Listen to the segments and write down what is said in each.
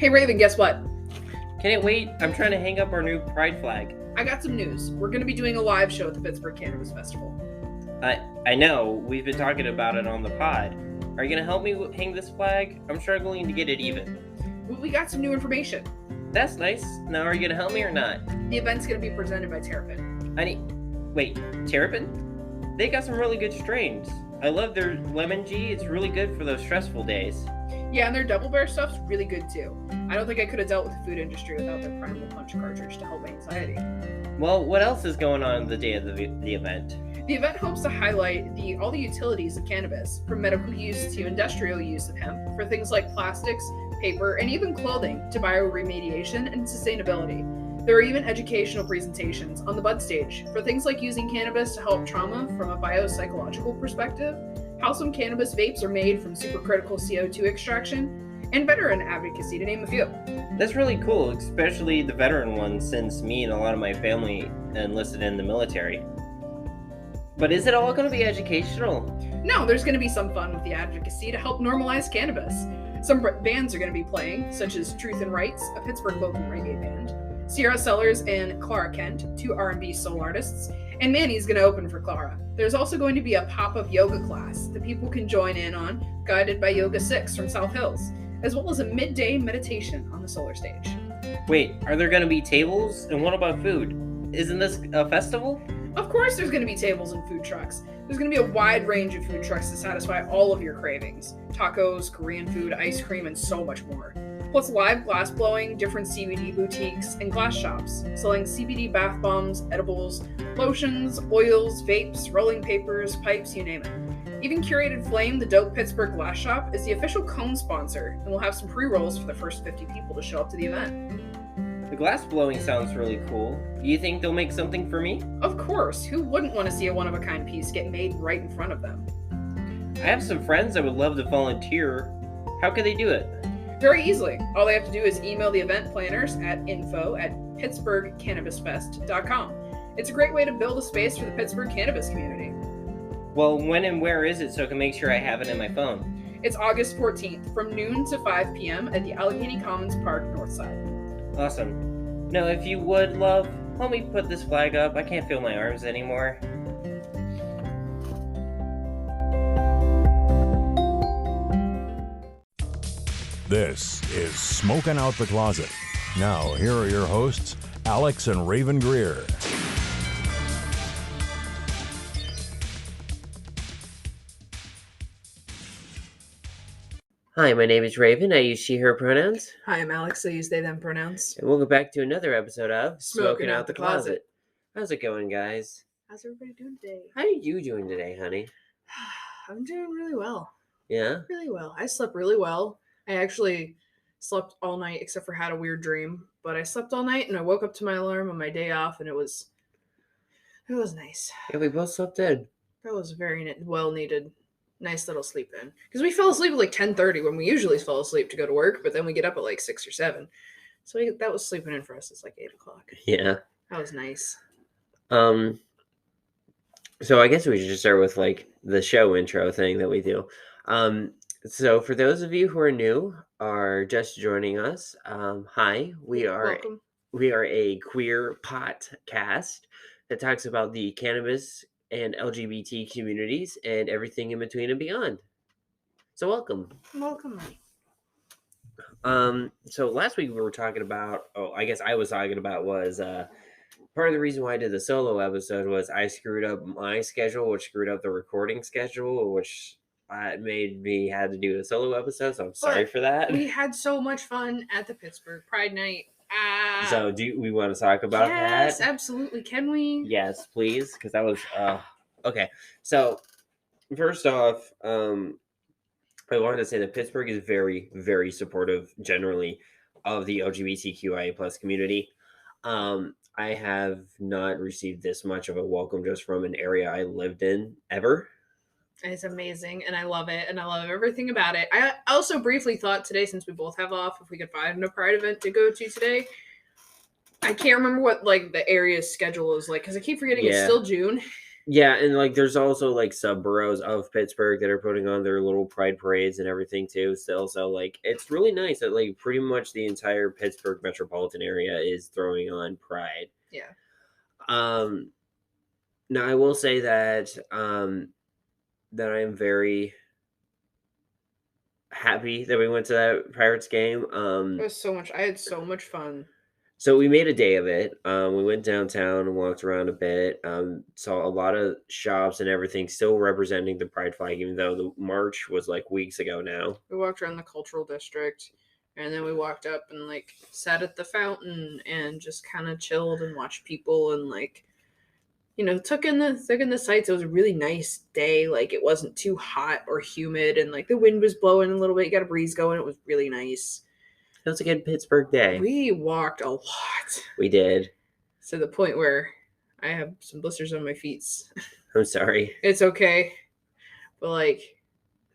Hey Raven, guess what? Can it wait? I'm trying to hang up our new pride flag. I got some news. We're going to be doing a live show at the Pittsburgh Cannabis Festival. I know. We've been talking about it on the pod. Are you going to help me hang this flag? I'm struggling to get it even. Well, we got some new information. That's nice. Now, are you going to help me or not? The event's going to be presented by Terrapin. Wait, Terrapin? They got some really good strains. I love their lemon G. It's really good for those stressful days. Yeah, and their Double Bear stuff's really good too. I don't think I could have dealt with the food industry without their Primal Punch cartridge to help anxiety. Well, what else is going on the day of the event? The event hopes to highlight all the utilities of cannabis, from medical use to industrial use of hemp, for things like plastics, paper, and even clothing, to bioremediation and sustainability. There are even educational presentations on the bud stage for things like using cannabis to help trauma from a biopsychological perspective, how some cannabis vapes are made from supercritical CO2 extraction, and veteran advocacy, to name a few. That's really cool, especially the veteran ones, since me and a lot of my family enlisted in the military. But is it all going to be educational? No, there's going to be some fun with the advocacy to help normalize cannabis. Some bands are going to be playing, such as Truth and Rights, a Pittsburgh local reggae band, Sierra Sellers and Clara Kent, two R&B soul artists, and Manny's going to open for Clara. There's also going to be a pop-up yoga class that people can join in on, guided by Yoga 6 from South Hills, as well as a midday meditation on the solar stage. Wait, are there going to be tables? And what about food? Isn't this a festival? Of course there's going to be tables and food trucks. There's going to be a wide range of food trucks to satisfy all of your cravings. Tacos, Korean food, ice cream, and so much more. Plus live glass blowing, different CBD boutiques, and glass shops selling CBD bath bombs, edibles, lotions, oils, vapes, rolling papers, pipes, you name it. Even Curated Flame, the dope Pittsburgh glass shop, is the official cone sponsor, and we'll have some pre-rolls for the first 50 people to show up to the event. The glass blowing sounds really cool. Do you think they'll make something for me? Of course, who wouldn't want to see a one-of-a-kind piece get made right in front of them? I have some friends that would love to volunteer. How could they do it? Very easily. All they have to do is email the event planners at info@pittsburghcannabisfest.com. It's a great way to build a space for the Pittsburgh cannabis community. Well, when and where is it so I can make sure I have it in my phone? It's August 14th from noon to 5 p.m. at the Allegheny Commons Park North Side. Awesome. Now, if you would, love, help me put this flag up. I can't feel my arms anymore. This is Smoking Out the Closet. Now, here are your hosts, Alex and Rayven Greer. Hi, my name is Raven. I use she, her pronouns. Hi, I'm Alex. I use they, them pronouns. And welcome back to another episode of Smoking Out the Closet. How's it going, guys? How's everybody doing today? How are you doing today, honey? I'm doing really well. Yeah? Really well. I slept really well. I actually slept all night except for had a weird dream, but I slept all night and I woke up to my alarm on my day off and it was nice. Yeah, we both slept in. That was very well needed. Nice little sleep in. Because we fell asleep at like 10:30 when we usually fall asleep to go to work, but then we get up at like 6 or 7. So that was sleeping in for us. It's like 8 o'clock. Yeah. That was nice. So I guess we should just start with like the show intro thing that we do. So for those of you who are new or just joining us, hi, Welcome. We are a queer podcast that talks about the cannabis and LGBT communities and everything in between and beyond. So welcome. Welcome. So last week we were talking about, I guess I was talking about was part of the reason why I did the solo episode was I screwed up my schedule, which screwed up the recording schedule, which made me had to do a solo episode, so I'm sorry for that. We had so much fun at the Pittsburgh Pride Night. So do we want to talk about that? Yes, absolutely. Can we? Yes, please, because that was okay. So first off, I wanted to say that Pittsburgh is very, very supportive generally of the LGBTQIA plus community. I have not received this much of a welcome just from an area I lived in ever. It's amazing, and I love it, and I love everything about it. I also briefly thought today, since we both have off, if we could find a Pride event to go to today. I can't remember what like the area's schedule is like, because I keep forgetting it's still June. Yeah, and like there's also like sub boroughs of Pittsburgh that are putting on their little pride parades and everything too still. So like it's really nice that like pretty much the entire Pittsburgh metropolitan area is throwing on pride. Yeah. Now I will say that that I am very happy that we went to that Pirates game. It was so much. I had so much fun. So we made a day of it. We went downtown and walked around a bit. Saw a lot of shops and everything still representing the pride flag, even though the march was like weeks ago now. We walked around the cultural district, and then we walked up and like sat at the fountain and just kind of chilled and watched people and like, you know, took in the sights. It was a really nice day. Like it wasn't too hot or humid, and like the wind was blowing a little bit. You got a breeze going. It was really nice. It was a good Pittsburgh day. We walked a lot. We did. To the point where I have some blisters on my feet. I'm sorry. It's okay. But like,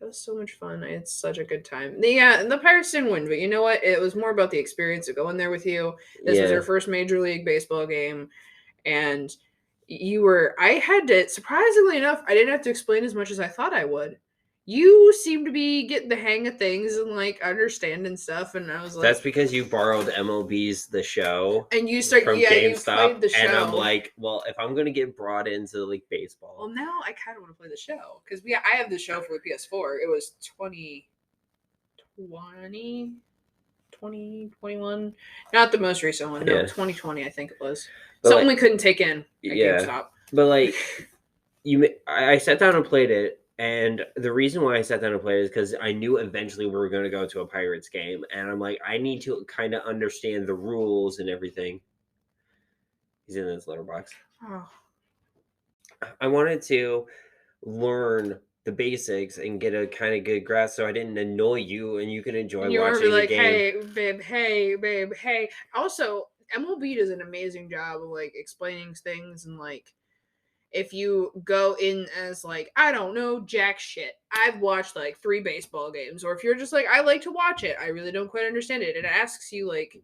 it was so much fun. I had such a good time. Yeah, and the Pirates didn't win, but you know what? It was more about the experience of going there with you. This was your first Major League Baseball game. And I had to, surprisingly enough, I didn't have to explain as much as I thought I would. You seem to be getting the hang of things and like understanding stuff, and I was like, that's because you borrowed MLB's The Show, and you start, from yeah, GameStop, you played the show, and I'm like, well, if I'm gonna get brought into like baseball, well, now I kind of want to play the show because I have the show for the PS4. It was 2021, not the most recent one. No, 2020, I think it was. But something we couldn't take in at GameStop. But like, I sat down and played it. And the reason why I sat down and played is because I knew eventually we were going to go to a Pirates game. And I'm like, I need to kind of understand the rules and everything. He's in his letterbox. Oh. I wanted to learn the basics and get a kind of good grasp so I didn't annoy you and you could enjoy watching the game. Hey, babe, hey. Also, MLB does an amazing job of like explaining things, and like if you go in as like, I don't know jack shit, I've watched like 3 baseball games, or if you're just like, I like to watch it, I really don't quite understand it, it asks you like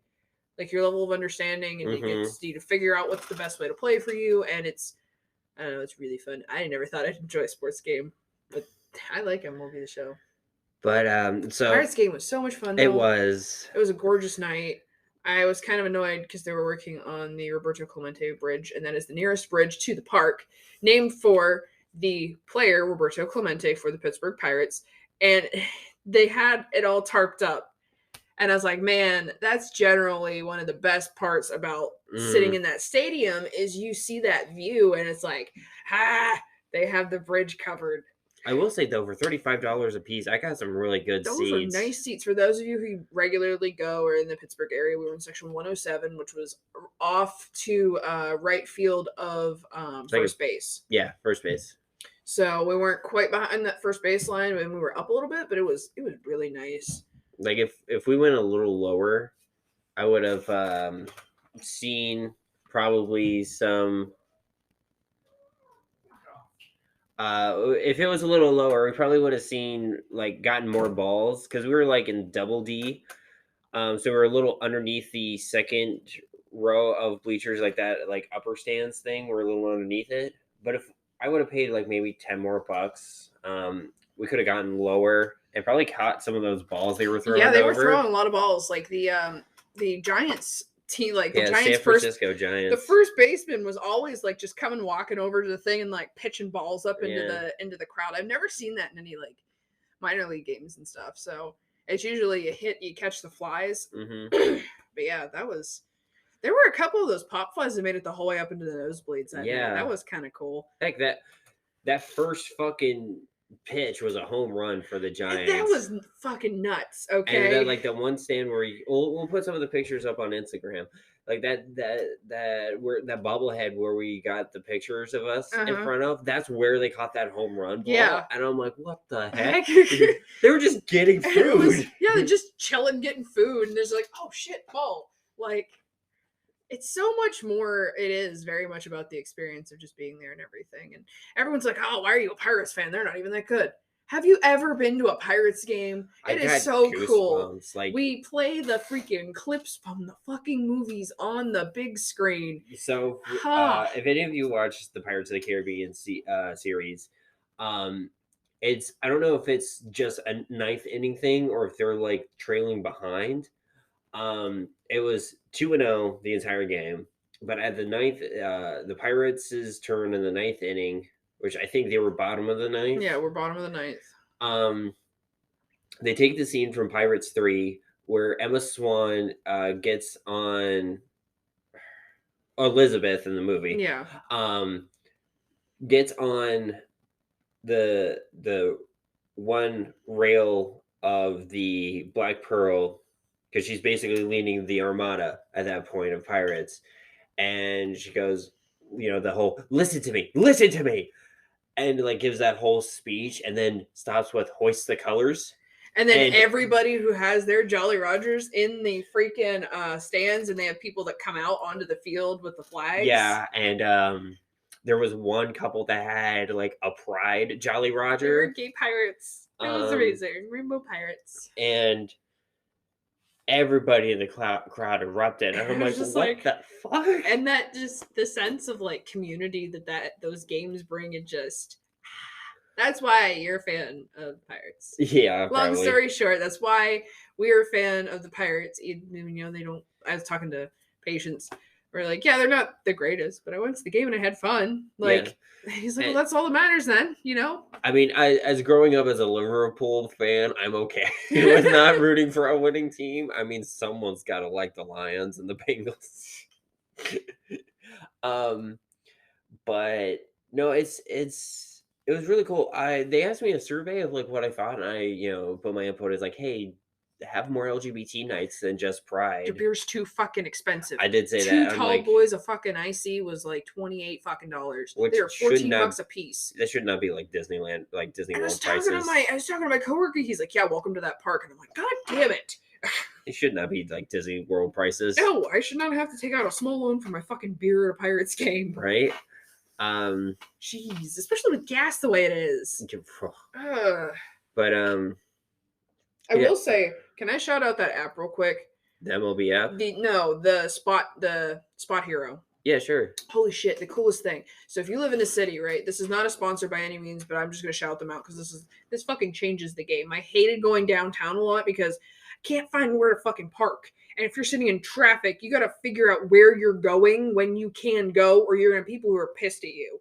your level of understanding, and it gets you to figure out what's the best way to play for you, and it's, I don't know, it's really fun. I never thought I'd enjoy a sports game, but I like MLB The Show. But so Pirates game was so much fun though. It was a gorgeous night. I was kind of annoyed because they were working on the Roberto Clemente Bridge, and that is the nearest bridge to the park, named for the player Roberto Clemente for the Pittsburgh Pirates, and they had it all tarped up. And I was like, man, that's generally one of the best parts about sitting in that stadium is you see that view, and it's like, they have the bridge covered. I will say, though, for $35 a piece, I got some really good seats. Those are nice seats. For those of you who regularly go or in the Pittsburgh area, we were in section 107, which was off to right field of first base. Yeah, first base. So we weren't quite behind that first base line, and we were up a little bit, but it was really nice. Like, if we went a little lower, I would have seen probably some... if it was a little lower, we probably would have seen like gotten more balls because we were like in double D, so we were a little underneath the second row of bleachers, like that, like upper stands thing. We're a little underneath it. But if I would have paid like maybe $10 more, we could have gotten lower and probably caught some of those balls they were throwing. Yeah, they were throwing a lot of balls, like the Giants. Team, like the Giants, San Francisco Giants. The first baseman was always like just walking over to the thing and like pitching balls up into the crowd. I've never seen that in any like minor league games and stuff. So it's usually a hit, you catch the flies. But yeah, there were a couple of those pop flies that made it the whole way up into the nosebleeds. That was kind of cool. Heck, that first fucking pitch was a home run for the Giants. And that was fucking nuts. Okay, and then like the one stand where we'll put some of the pictures up on Instagram, like that bobblehead where we got the pictures of us in front of. That's where they caught that home run ball. Yeah, and I'm like, what the heck? They were just getting food. They're just chilling, getting food, and there's like, oh shit, ball. Like, it's so much more. It is very much about the experience of just being there and everything. And everyone's like, oh, why are you a Pirates fan? They're not even that good. Have you ever been to a Pirates game? It is so cool. Like, we play the freaking clips from the fucking movies on the big screen. So, if any of you watched the Pirates of the Caribbean series, it's, I don't know if it's just a ninth inning thing or if they're like trailing behind. It was 2-0 the entire game, but at the ninth, the Pirates' turn in the ninth inning, which I think they were bottom of the ninth. Yeah, we're bottom of the ninth. They take the scene from Pirates 3 where Emma Swan gets on Elizabeth in the movie. Yeah. Gets on the one rail of the Black Pearl because she's basically leading the armada at that point of pirates, and she goes, the whole listen to me, and like gives that whole speech, and then stops with hoist the colors. And then everybody who has their Jolly Rogers in the freaking stands, and they have people that come out onto the field with the flags. Yeah, and there was one couple that had like a pride Jolly Roger. They were gay pirates. It was amazing. Rainbow pirates. And everybody in the crowd erupted. And I'm like, what the fuck? And that just, the sense of like community that those games bring, it just... That's why you're a fan of Pirates. Yeah. Long story short, that's why we're a fan of the Pirates. Even they don't. I was talking to patients. We're like, yeah, they're not the greatest, but I went to the game and I had fun. Like, he's like, well, that's all that matters then, I mean, as growing up as a Liverpool fan, I'm okay with not rooting for a winning team. I mean, someone's got to like the Lions and the Bengals. But no, it was really cool. They asked me a survey of like what I thought, and I, put my input as like, hey, have more LGBT nights than just Pride. Your beer's too fucking expensive. I did say that. Two tall boys a fucking IC was like $28 fucking dollars. They were $14 a piece. That should not be like Disneyland, like Disney World prices. I was talking to my coworker. He's like, yeah, welcome to that park, and I'm like, God damn it. It should not be like Disney World prices. No, I should not have to take out a small loan for my fucking beer at a Pirates game. Right. Jeez, especially with gas the way it is. But I will say, can I shout out that app real quick? The MLB app? The Spot Hero. Yeah, sure. Holy shit, the coolest thing. So if you live in a city, right? This is not a sponsor by any means, but I'm just gonna shout them out because this fucking changes the game. I hated going downtown a lot because I can't find where to fucking park. And if you're sitting in traffic, you gotta figure out where you're going when you can go, or you're gonna have people who are pissed at you.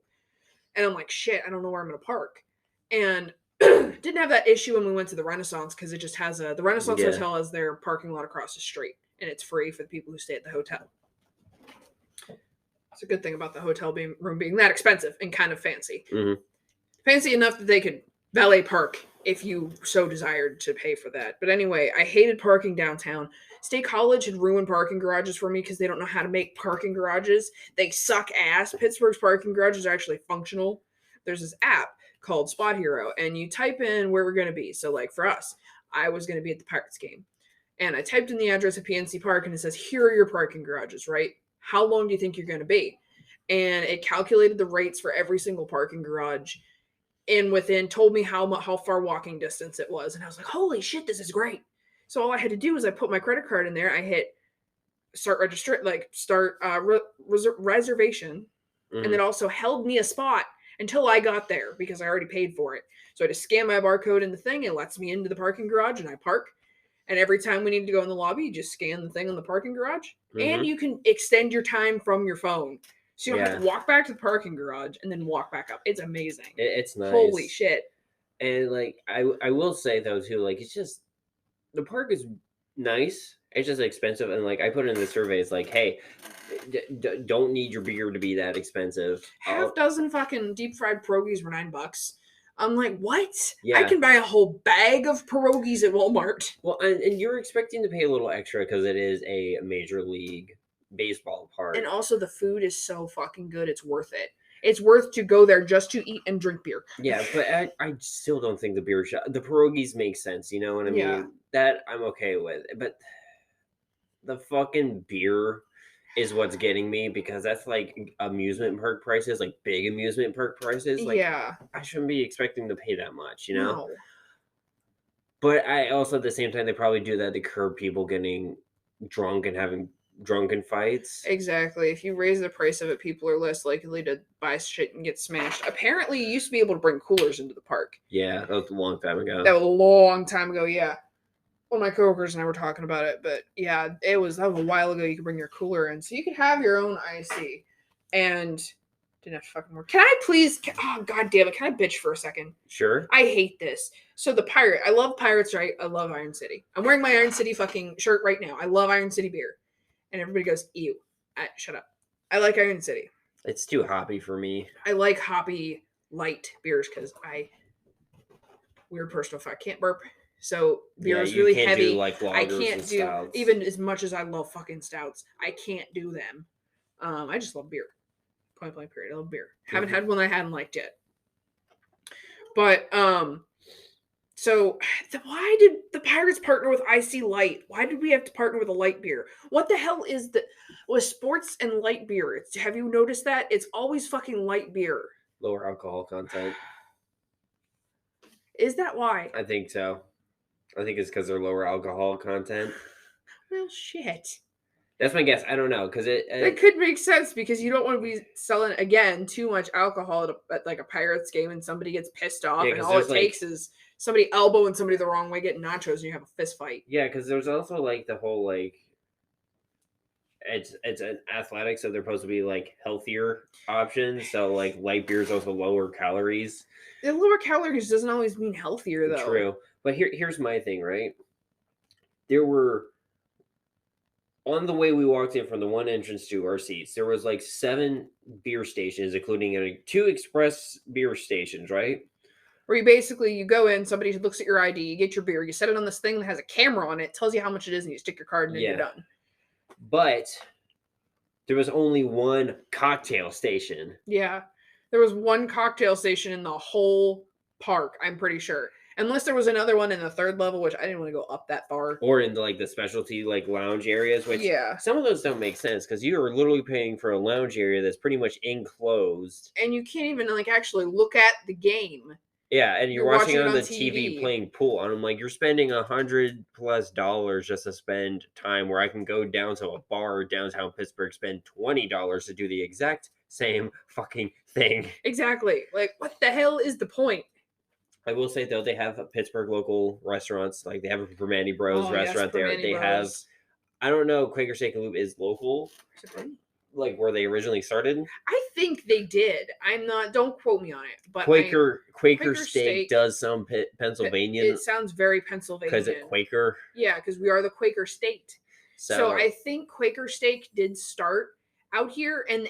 And I'm like, shit, I don't know where I'm gonna park. And didn't have that issue when we went to the Renaissance because it just has the Renaissance Hotel has their parking lot across the street, and it's free for the people who stay at the hotel. It's a good thing about the hotel room being that expensive and kind of fancy. Mm-hmm. Fancy enough that they could valet park if you so desired to pay for that. But anyway, I hated parking downtown. State College had ruined parking garages for me because they don't know how to make parking garages. They suck ass. Pittsburgh's parking garages are actually functional. There's this app called Spot Hero, and you type in where we're going to be. So like for us, I was going to be at the Pirates game, and I typed in the address of PNC Park, and it says, here are your parking garages, right? How long do you think you're going to be? And it calculated the rates for every single parking garage, and told me how far walking distance it was. And I was like, holy shit, this is great. So all I had to do was I put my credit card in there. I hit reservation. Mm-hmm. And it also held me a spot until I got there because I already paid for it. So I just scan my barcode in the thing. It lets me into the parking garage, and I park. And every time we need to go in the lobby, you just scan the thing on the parking garage. Mm-hmm. And you can extend your time from your phone. So you don't have to walk back to the parking garage and then walk back up. It's amazing. It's nice. Holy shit. And like, I will say though too, like, it's just, the park is nice. It's just expensive. And like, I put in the survey, it's like, hey, don't need your beer to be that expensive. Half dozen fucking deep fried pierogies were $9. I'm like, what? Yeah. I can buy a whole bag of pierogies at Walmart. Well, and you're expecting to pay a little extra because it is a major league baseball park. And also the food is so fucking good. It's worth it. It's worth to go there just to eat and drink beer. Yeah, but I still don't think the pierogies make sense. You know what I mean? Yeah. That I'm okay with. But the fucking beer is what's getting me, because that's like amusement park prices, like big amusement park prices. Like, Yeah. I shouldn't be expecting to pay that much, you know? No. But I also, at the same time, they probably do that to curb people getting drunk and having drunken fights. Exactly. If you raise the price of it, people are less likely to buy shit and get smashed. Apparently, you used to be able to bring coolers into the park. Yeah, that was a long time ago. That was a long time ago, yeah. One of my coworkers and I were talking about it, but yeah, that was a while ago. You could bring your cooler in, so you could have your own IC, and didn't have to fucking work. Can I please? Oh god damn it! Can I bitch for a second? Sure. I hate this. So the pirate, I love pirates, right? I love Iron City. I'm wearing my Iron City fucking shirt right now. I love Iron City beer, and everybody goes, "Ew." Shut up. I like Iron City. It's too hoppy for me. I like hoppy light beers because weird personal fact, I can't burp. So beer is really heavy. Like I can't do stouts. even as much as I love fucking stouts. I can't do them. I just love beer. Point blank period. I love beer. Haven't had one I hadn't liked yet. But so why did the Pirates partner with IC Light? Why did we have to partner with a light beer? What the hell is with sports and light beer? Have you noticed that? It's always fucking light beer. Lower alcohol content. Is that why? I think so. I think it's because they're lower alcohol content. Well, shit. That's my guess. I don't know, because it could make sense, because you don't want to be selling again too much alcohol at like a Pirates game and somebody gets pissed off, and all it takes is somebody elbowing somebody the wrong way, getting nachos, and you have a fist fight. Yeah, because there's also like the whole like it's an athletic, so they're supposed to be like healthier options. So like light beer is also lower calories. The lower calories doesn't always mean healthier, though. True, but here's my thing, right? There were, on the way we walked in from the one entrance to our seats, there was like 7 beer stations, including 2 express beer stations, right? Where you go in, somebody looks at your ID, you get your beer, you set it on this thing that has a camera on it, tells you how much it is, and you stick your card in and you're done. But there was only one cocktail station. Yeah. There was one cocktail station in the whole park, I'm pretty sure. Unless there was another one in the 3rd level, which I didn't want to go up that far. Or in like the specialty like lounge areas, which some of those don't make sense, because you are literally paying for a lounge area that's pretty much enclosed. And you can't even like actually look at the game. Yeah, and you're watching it on the TV playing pool. And I'm like, you're spending $100+ just to spend time where I can go down to a bar downtown Pittsburgh, spend $20 to do the exact same fucking thing. Exactly. Like, what the hell is the point? I will say, though, they have Pittsburgh local restaurants. Like, they have a Permane Bros restaurant there. They have, I don't know, Quaker Steak and Lube is local. Like, where they originally started. I think they did. I'm not, don't quote me on it. But Quaker Steak does sound Pennsylvania. It sounds very Pennsylvania. Because it's Quaker. Yeah, because we are the Quaker state. So I think Quaker Steak did start out here, and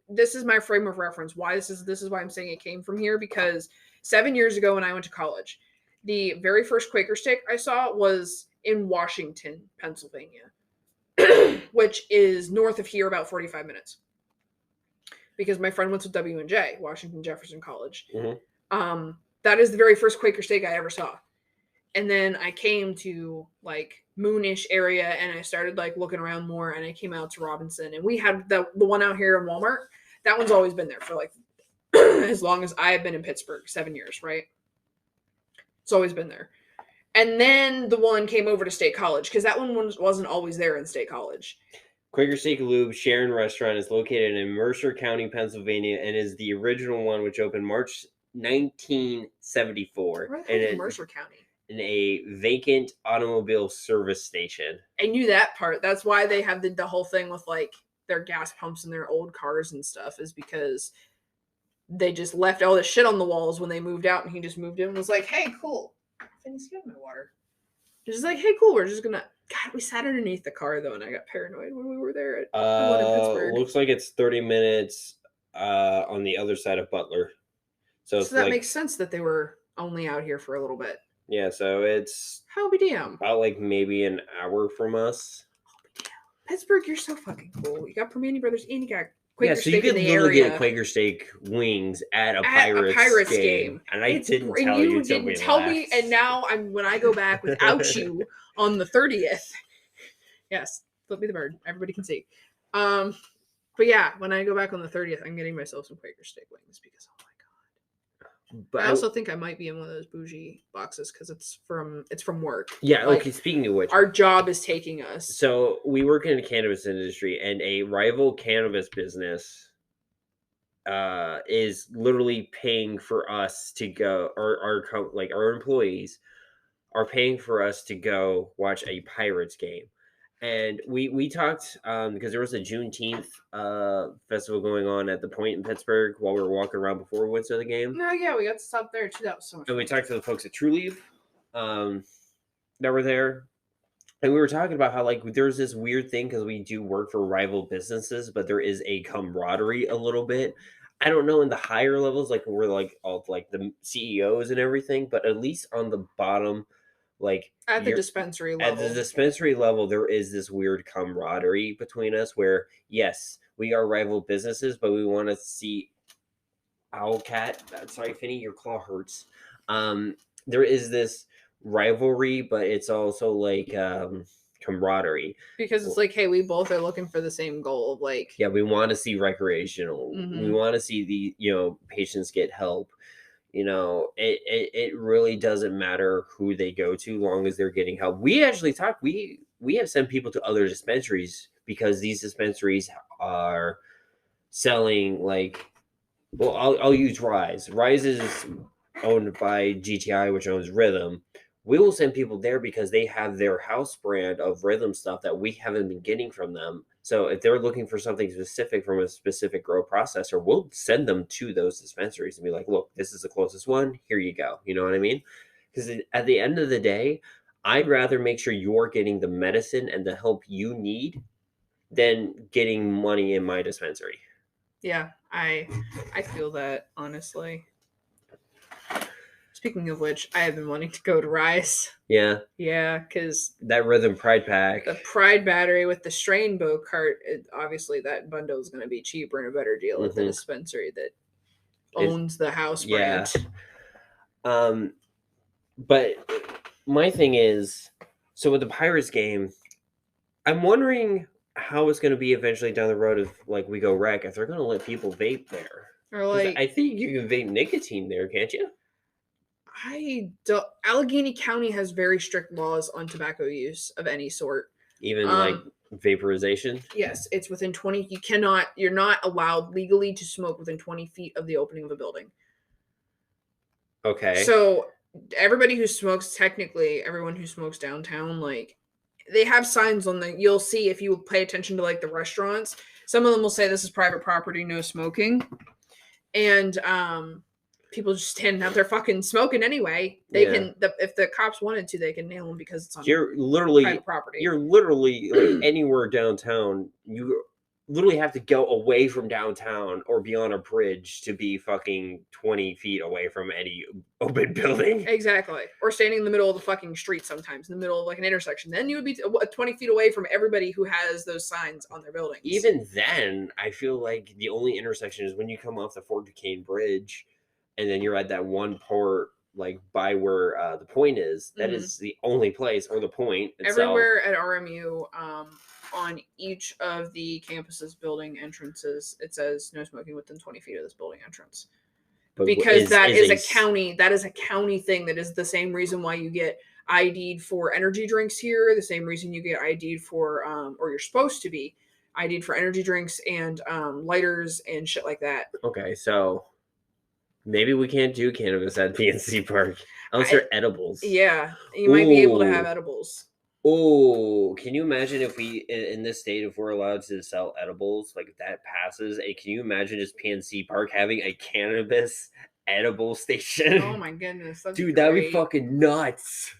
this is my frame of reference. Why this is why I'm saying it came from here, because 7 years ago when I went to college, the very first Quaker Steak I saw was in Washington, Pennsylvania, which is north of here about 45 minutes. Because my friend went to W&J, Washington Jefferson College. Mm-hmm. That is the very first Quaker Steak I ever saw. And then I came to like Moonish area, and I started like looking around more, and I came out to Robinson, and we had the one out here in Walmart. That one's always been there for like as long as I've been in Pittsburgh, 7 years, right? It's always been there. And then the one came over to State College, because that one wasn't always there in State College. Quaker Steak Lube Sharon Restaurant is located in Mercer County, Pennsylvania, and is the original one, which opened March 1974. Where the heck is Mercer County? In a vacant automobile service station. I knew that part. That's why they have the whole thing with like their gas pumps in their old cars and stuff, is because they just left all this shit on the walls when they moved out, and he just moved in and was like, hey, cool. Finney's got my water. Just like, hey, cool. We're just gonna. God, we sat underneath the car though, and I got paranoid when we were there at one in Pittsburgh. Looks like it's 30 minutes on the other side of Butler. So that like, makes sense that they were only out here for a little bit. Yeah, so it's how be damn about like maybe an hour from us. Pittsburgh, you're so fucking cool. You got Permane Brothers, and you got Quaker so Steak you could in the literally area. Get Quaker Steak wings at a Pirates game. And I didn't tell you. You didn't tell me, and now when I go back without you on the 30th. Yes, Flip me the bird. Everybody can see. But yeah, when I go back on the 30th, I'm getting myself some Quaker steak wings because oh my god. But I also think I might be in one of those bougie boxes because it's from work. Yeah. Like, Okay. Speaking of which, our job is taking us. So we work in the cannabis industry, and a rival cannabis business is literally paying for us to go, or our employees are paying for us to go watch a Pirates game. And we talked because there was a Juneteenth festival going on at the Point in Pittsburgh while we were walking around before we went to the game. No, yeah, we got to stop there too. That was so much And fun. we talked to the folks at True Leaf that were there. And we were talking about how like there's this weird thing because we do work for rival businesses, but there is a camaraderie a little bit. I don't know in the higher levels, like we're like all like the CEOs and everything, but at least on the bottom, like at the dispensary level. At the dispensary level, there is this weird camaraderie between us where yes, we are rival businesses, but we want to see Owlcat. Sorry, Finny, your claw hurts. There is this rivalry, but it's also like camaraderie because it's like, hey, we both are looking for the same goal of like, yeah, we want to see recreational. We want to see the patients get help. It really doesn't matter who they go to, long as they're getting help. We actually talked. We have sent people to other dispensaries because these dispensaries are selling like. Well, I'll use Rise. Rise is owned by GTI, which owns Rhythm. We will send people there because they have their house brand of Rhythm stuff that we haven't been getting from them. So if they're looking for something specific from a specific grow processor, we'll send them to those dispensaries and be like, look, this is the closest one. Here you go. You know what I mean? Because at the end of the day, I'd rather make sure you're getting the medicine and the help you need than getting money in my dispensary. Yeah, I feel that, honestly. Speaking of which, I have been wanting to go to Rise. Yeah. Yeah, because that Rhythm Pride Pack. The Pride battery with the Strainbow cart, obviously that bundle is going to be cheaper and a better deal at the dispensary that owns the house brand. Yeah. But my thing is, so with the Pirates game, I'm wondering how it's going to be eventually down the road if like we go rec, if they're going to let people vape there. Or like, I think you can vape nicotine there, can't you? I don't. Allegheny County has very strict laws on tobacco use of any sort. Even like vaporization? Yes, it's within 20. You're not allowed legally to smoke within 20 feet of the opening of a building. Okay. So everybody who smokes, technically, everyone who smokes downtown, like, they have signs on the, you'll see if you pay attention to like the restaurants, some of them will say this is private property, no smoking. And, people just standing out there fucking smoking anyway. They can, if the cops wanted to, they can nail them because it's on private property. You're literally like anywhere downtown. You literally have to go away from downtown or be on a bridge to be fucking 20 feet away from any open building. Exactly. Or standing in the middle of the fucking street sometimes, in the middle of like an intersection. Then you would be 20 feet away from everybody who has those signs on their buildings. Even then, I feel like the only intersection is when you come off the Fort Duquesne Bridge. And then you're at that one port, like by where the point is. That is the only place, or the point itself. Everywhere at RMU, on each of the campus's building entrances, it says no smoking within 20 feet of this building entrance. But because that is a county thing. That is the same reason why you get ID'd for energy drinks here. The same reason you get ID'd for, or you're supposed to be ID'd for energy drinks and lighters and shit like that. Okay, so maybe we can't do cannabis at PNC Park unless they're edibles. Yeah, you might be able to have edibles. Oh, can you imagine if we, in this state, if we're allowed to sell edibles, like if that passes, can you imagine just PNC Park having a cannabis edible station? Oh my goodness. Dude, that'd be fucking nuts.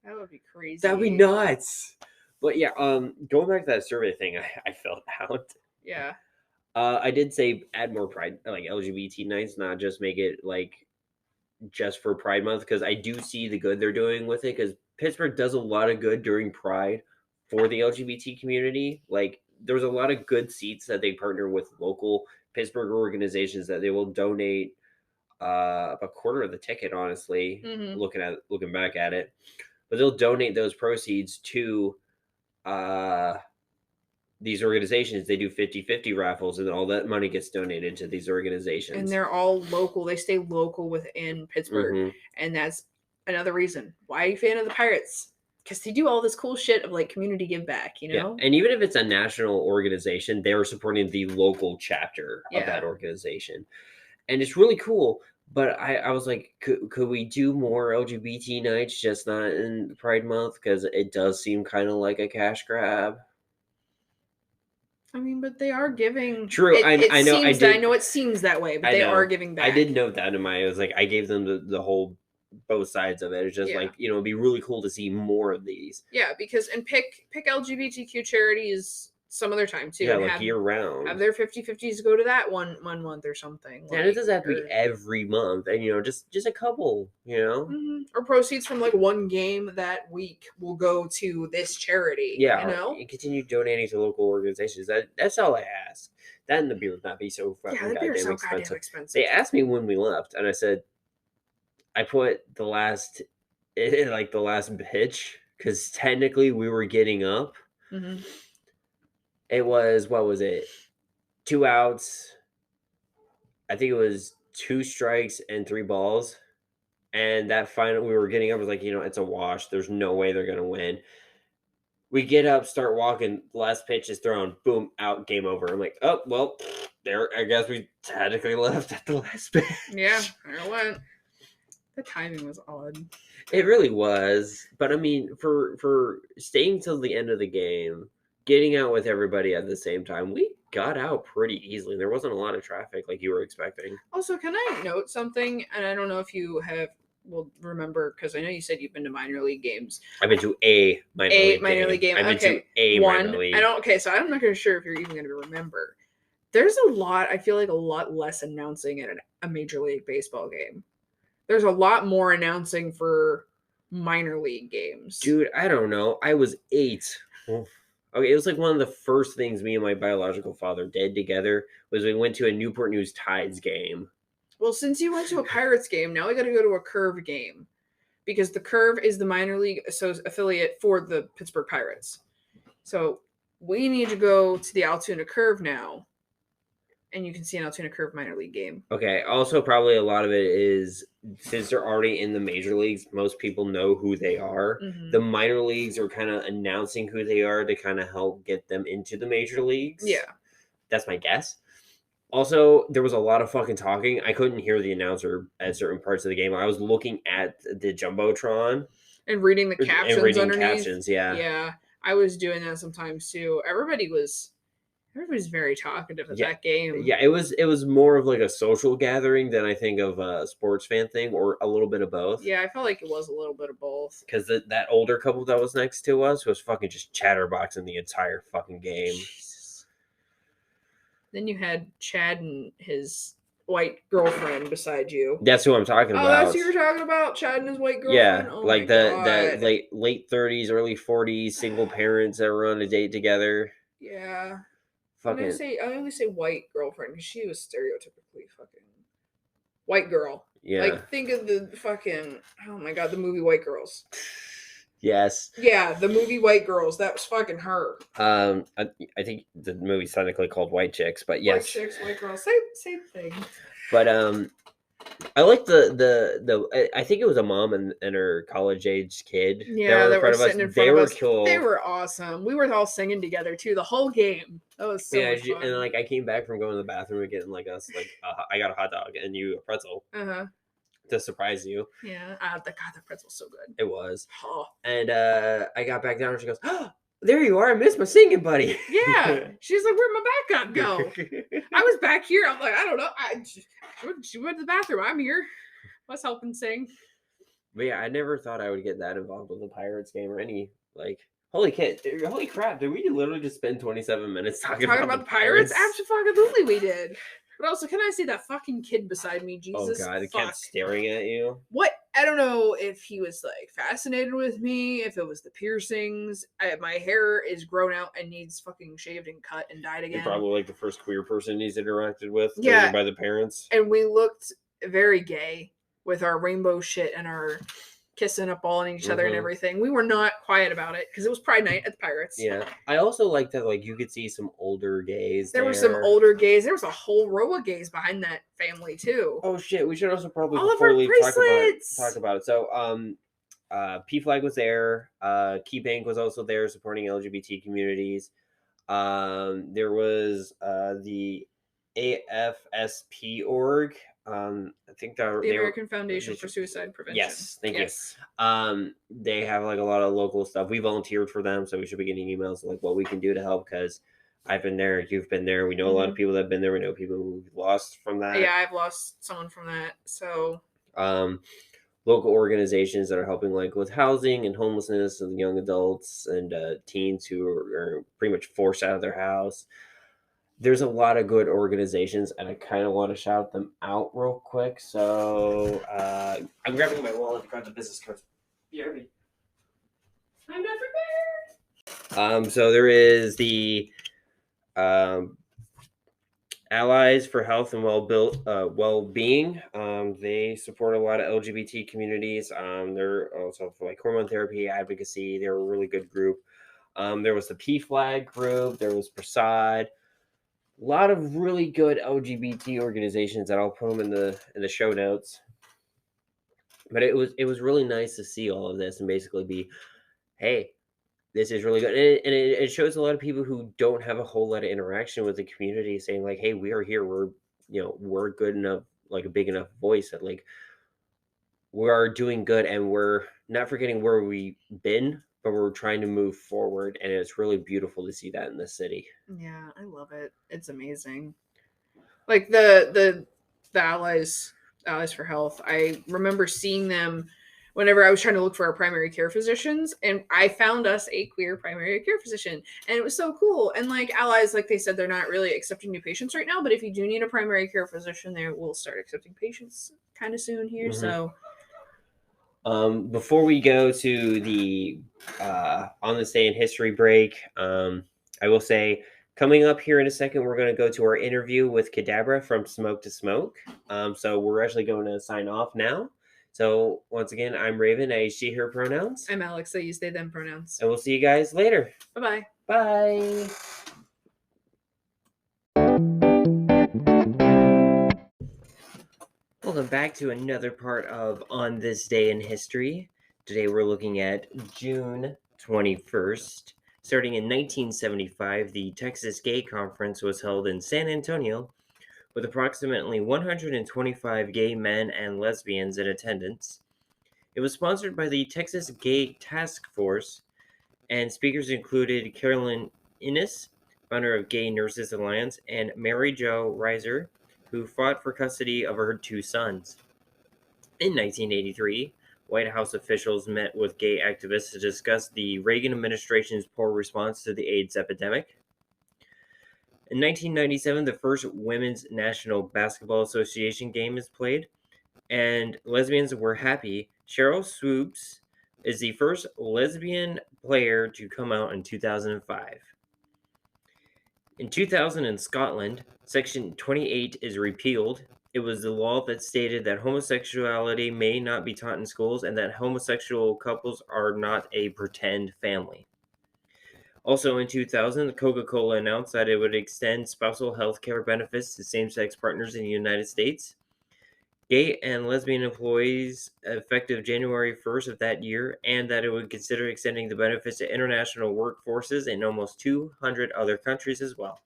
That would be crazy. That'd be nuts. But yeah, going back to that survey thing I filled out. Yeah. I did say add more pride, like LGBT nights, not just make it like just for Pride Month, because I do see the good they're doing with it, because Pittsburgh does a lot of good during Pride for the LGBT community. Like there's a lot of good seats that they partner with local Pittsburgh organizations that they will donate a quarter of the ticket, honestly, looking back at it. But they'll donate those proceeds to these organizations, they do 50-50 raffles, and all that money gets donated to these organizations. And they're all local. They stay local within Pittsburgh. Mhm. And that's another reason. Why are you a fan of the Pirates? Because they do all this cool shit of like community give back, you know? Yeah. And even if it's a national organization, they're supporting the local chapter of that organization. And it's really cool. But I was like, could we do more LGBT nights, just not in Pride Month? Because it does seem kind of like a cash grab. I mean, but they are giving. True, I know. I know it seems that way, but they are giving back. I did note that in my. It was like I gave them the whole both sides of it. It's just like, it'd be really cool to see more of these. Yeah, because pick LGBTQ charities some other time too. Yeah, like year round. Have their 50-50s go to that one month or something. Yeah, it doesn't have to be every month, and just a couple, or proceeds from like one game that week will go to this charity. Yeah, and continue donating to local organizations. That's all I ask. That and the beer would not be so fucking goddamn expensive. They asked me when we left, and I said, I put the last pitch because technically we were getting up. Mm-hmm. It was, what was it? 2 outs. I think it was 2 strikes and 3 balls. And that final, we were getting up, was like, it's a wash. There's no way they're going to win. We get up, start walking. Last pitch is thrown. Boom, out, game over. I'm like, oh, well, there. I guess we technically left at the last pitch. Yeah, there went. The timing was odd. It really was. But, I mean, for staying till the end of the game, getting out with everybody at the same time, we got out pretty easily. There wasn't a lot of traffic like you were expecting. Also, can I note something? And I don't know if you will remember, because I know you said you've been to minor league games. I've been to a minor league game. I've been to a minor league. So I'm not sure if you're even going to remember. There's I feel like a lot less announcing at a Major League Baseball game. There's a lot more announcing for minor league games. Dude, I don't know. I was 8. Okay, it was like one of the first things me and my biological father did together was we went to a Newport News Tides game. Well, since you went to a Pirates game, now we got to go to a Curve game because the Curve is the minor league affiliate for the Pittsburgh Pirates. So we need to go to the Altoona Curve now, and you can see an Altoona Curve minor league game. Okay, also probably a lot of it is since they're already in the major leagues, most people know who they are. Mm-hmm. The minor leagues are kind of announcing who they are to kind of help get them into the major leagues. Yeah. That's my guess. Also, there was a lot of fucking talking. I couldn't hear the announcer at certain parts of the game. I was looking at the Jumbotron. And reading the captions underneath. Captions, yeah. Yeah, I was doing that sometimes too. Everybody's very talkative at that game. Yeah, it was more of like a social gathering than I think of a sports fan thing, or a little bit of both. Yeah, I felt like it was a little bit of both. Because that older couple that was next to us was fucking just chatterboxing the entire fucking game. Jesus. Then you had Chad and his white girlfriend beside you. That's who I'm talking about. Oh, that's who you're talking about? Chad and his white girlfriend? Yeah, oh like the late 30s, early 40s single parents that were on a date together. Yeah. Fucking. I only say white girlfriend because she was stereotypically fucking white girl. Yeah. Like, think of the fucking, oh my god, the movie White Girls. Yes. Yeah, the movie White Girls. That was fucking her. I think the movie's technically called White Chicks, but yes. White Chicks, White Girls, same thing. But I like the I think it was a mom and her college age kid. Yeah, that were sitting in front of us. Cool. They were awesome. We were all singing together too the whole game. That was so much fun. And like I came back from going to the bathroom and getting I got a hot dog and you a pretzel. To surprise you. Yeah. The pretzel's so good. It was. Oh. And I got back down and she goes, "Oh, there you are. I missed my singing buddy." Yeah. She's like, "Where'd my backup go?" I was back here. I'm like, I don't know. She went to the bathroom. I'm here. I was helping sing. But yeah, I never thought I would get that involved with the Pirates game or any, like, holy crap. Did we literally just spend 27 minutes talking about the Pirates? Absolutely we did. But also, can I see that fucking kid beside me? Jesus. Oh, God. The kid staring at you. What? I don't know if he was, like, fascinated with me, if it was the piercings. My hair is grown out and needs fucking shaved and cut and dyed again. You're probably, like, the first queer person he's interacted with. Yeah. By the parents. And we looked very gay with our rainbow shit and our kissing up, balling each other and Mhm. everything. We were not quiet about it because it was Pride Night at the Pirates. Yeah, I also like that. Like, you could see some older gays. There were some older gays. There was a whole row of gays behind that family too. Oh shit! We should also probably All of before our we leave bracelets. talk about it. So, PFLAG was there. Key Bank was also there supporting LGBT communities. There was the AFSP org. I think that The American Foundation for Suicide Prevention. Yes, thank you. They have like a lot of local stuff. We volunteered for them, so we should be getting emails like what we can do to help, because I've been there, you've been there. We know a lot of people that have been there. We know people who've lost from that. Yeah, I've lost someone from that. So, local organizations that are helping like with housing and homelessness and young adults and teens who are pretty much forced out of their house. There's a lot of good organizations, and I kind of want to shout them out real quick. So I'm grabbing my wallet to grab the business cards. BRB. I'm not prepared. So there is the Allies for Health and Well-Being. They support a lot of LGBT communities. They're also for like hormone therapy advocacy. They're a really good group. There was the PFLAG group. There was Prasad. A lot of really good LGBT organizations that I'll put them in the show notes. But it was really nice to see all of this and basically be, hey, this is really good. And it shows a lot of people who don't have a whole lot of interaction with the community saying like, hey, we are here. We're good enough, like a big enough voice that like we are doing good, and we're not forgetting where we've been, but we're trying to move forward. And it's really beautiful to see that in the city. yeah, I love it. It's amazing. Like the Allies for Health. I remember seeing them whenever I was trying to look for our primary care physicians, and I found us a queer primary care physician, and it was so cool. And like Allies, like they said, they're not really accepting new patients right now, but if you do need a primary care physician, they will start accepting patients kind of soon here. So before we go to the on this day in history break, I will say, coming up here in a second, we're going to go to our interview with Cadabra from Smoke to Smoke. So we're actually going to sign off now. So once again, I'm Rayven. I use she, her pronouns. I'm Alex. I use they, them pronouns. And we'll see you guys later. Bye-bye. Bye. Welcome back to another part of On This Day in History. Today we're looking at June 21st. Starting in 1975, the Texas Gay Conference was held in San Antonio, with approximately 125 gay men and lesbians in attendance. It was sponsored by the Texas Gay Task Force, and speakers included Carolyn Innes, founder of Gay Nurses Alliance, and Mary Jo Reiser, who fought for custody of her two sons. In 1983, White House officials met with gay activists to discuss the Reagan administration's poor response to the AIDS epidemic. In 1997, the first Women's National Basketball Association game is played, and lesbians were happy. Cheryl Swoops is the first lesbian player to come out in 2005. In 2000 in Scotland, Section 28 is repealed. It was the law that stated that homosexuality may not be taught in schools and that homosexual couples are not a pretend family. Also in 2000, Coca-Cola announced that it would extend spousal health care benefits to same-sex partners in the United States. Gay and lesbian employees effective January 1st of that year, and that it would consider extending the benefits to international workforces in almost 200 other countries as well.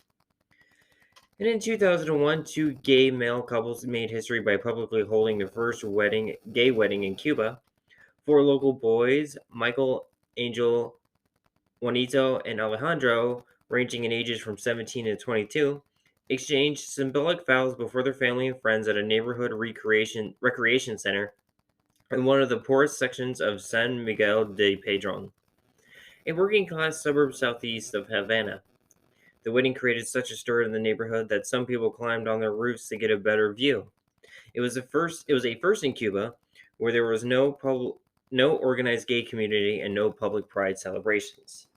And in 2001, two gay male couples made history by publicly holding their first gay wedding in Cuba. Four local boys, Michael, Angel, Juanito, and Alejandro, ranging in ages from 17 to 22, exchanged symbolic vows before their family and friends at a neighborhood recreation center in one of the poorest sections of San Miguel de Padron, a working-class suburb southeast of Havana. The wedding created such a stir in the neighborhood that some people climbed on their roofs to get a better view. It was a first in Cuba, where there was no organized gay community and no public pride celebrations.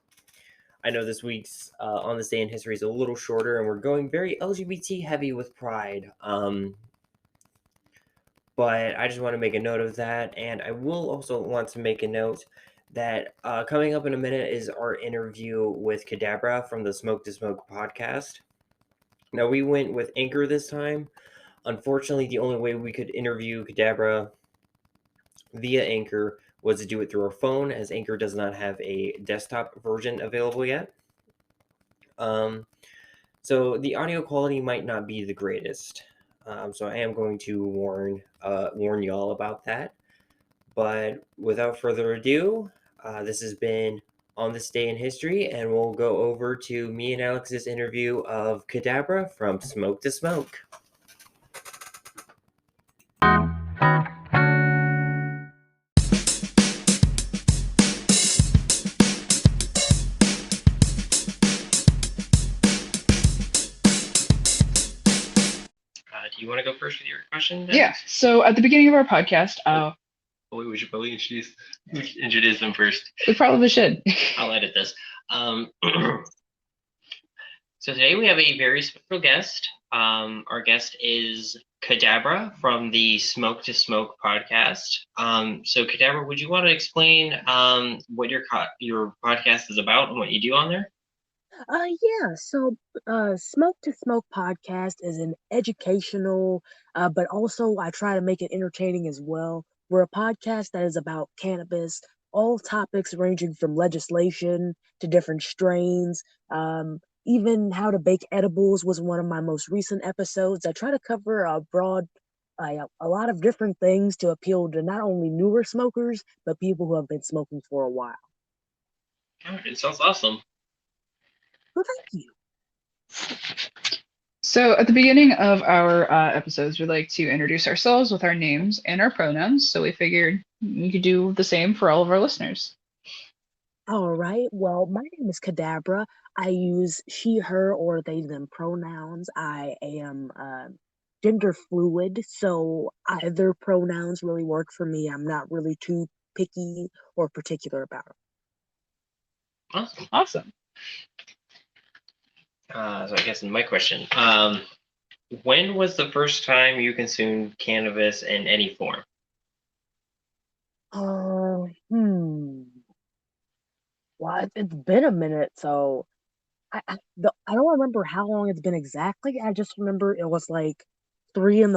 I know this week's On This Day in History is a little shorter, and we're going very LGBT heavy with Pride. but I just want to make a note of that. And I will also want to make a note that coming up in a minute is our interview with Cadabra from the Smoke to Smoke podcast. Now, we went with Anchor this time. Unfortunately, the only way we could interview Cadabra via Anchor was to do it through our phone, as Anchor does not have a desktop version available yet. So the audio quality might not be the greatest. So I am going to warn y'all about that. But without further ado, this has been On This Day in History, and we'll go over to me and Alex's interview of Cadabra from Smoke to Smoke. Do you want to go first with your question? Yeah. So at the beginning of our podcast, we should probably introduce them first. we probably should. I'll edit this. So today we have a very special guest. Our guest is Cadabra from the Smoke to Smoke podcast. So Cadabra, would you want to explain what your podcast is about and what you do on there? Yeah, so Smoke to Smoke podcast is an educational, but also I try to make it entertaining as well. We're a podcast that is about cannabis, all topics ranging from legislation to different strains. Even how to bake edibles was one of my most recent episodes. I try to cover a lot of different things to appeal to not only newer smokers, but people who have been smoking for a while. Oh, it sounds awesome. Well, thank you. So at the beginning of our episodes, we like to introduce ourselves with our names and our pronouns. So we figured we could do the same for all of our listeners. All right. Well, my name is Cadabra. I use she, her, or they, them pronouns. I am gender fluid, so either pronouns really work for me. I'm not really too picky or particular about them. Awesome. So I guess my question, when was the first time you consumed cannabis in any form? Well, it's been a minute, so I don't remember how long it's been exactly. I just remember it was like 3 a.m.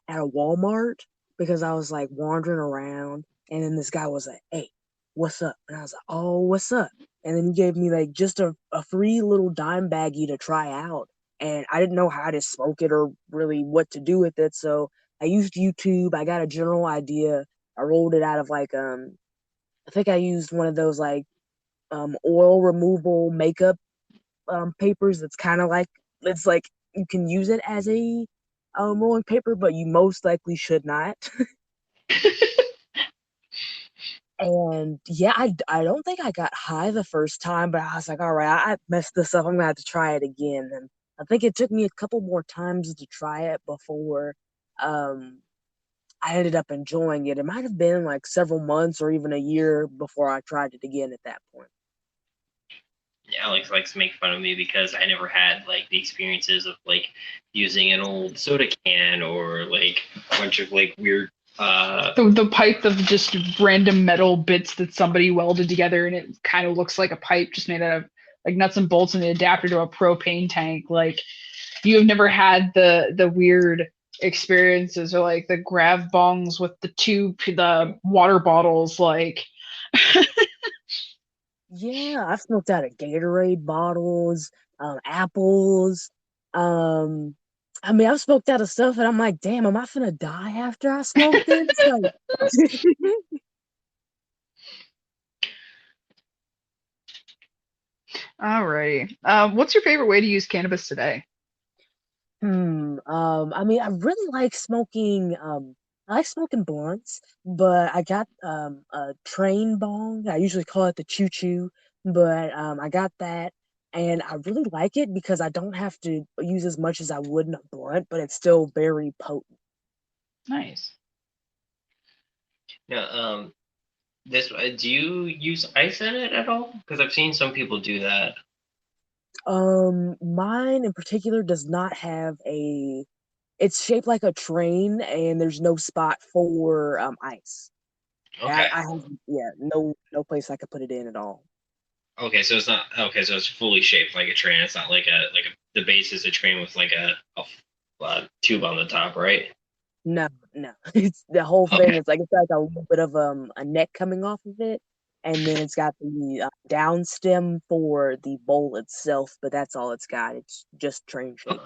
at a Walmart because I was like wandering around, and then this guy was like, "Hey, what's up?" And I was like, "Oh, what's up?" And then he gave me like just a free little dime baggie to try out, and I didn't know how to smoke it or really what to do with it, so I used YouTube. I got a general idea. I rolled it out of like I think I used one of those like oil removal makeup papers. That's kind of like, it's like you can use it as a rolling paper, but you most likely should not. And yeah, I don't think I got high the first time, but I was like, all right, I messed this up. I'm gonna have to try it again. And I think it took me a couple more times to try it before I ended up enjoying it. It might have been like several months or even a year before I tried it again at that point. Alex likes to make fun of me because I never had like the experiences of like using an old soda can or like a bunch of like weird The pipe of just random metal bits that somebody welded together, and it kind of looks like a pipe just made out of like nuts and bolts and the adapter to a propane tank. Like, you have never had the weird experiences or like the grav bongs with the water bottles, like. Yeah, I've smoked out of Gatorade bottles, apples. I mean, I've smoked out of stuff, and I'm like, damn, am I finna die after I smoke this? Like, Alrighty. What's your favorite way to use cannabis today? I mean, I really like smoking. I like smoking blunts, but I got a train bong. I usually call it the choo choo, but I got that, and I really like it because I don't have to use as much as I would in a blunt, but it's still very potent. Nice. Yeah. Do you use ice in it at all? Because I've seen some people do that. Mine in particular does not have a. It's shaped like a train, and there's no spot for ice. Okay. I have no place I could put it in at all. Okay, so it's not okay. So it's fully shaped like a train. It's not like the base is a train with like a tube on the top, right? No. It's the whole thing. Okay. It's like a little bit of a neck coming off of it, and then it's got the down stem for the bowl itself. But that's all it's got. It's just train shape.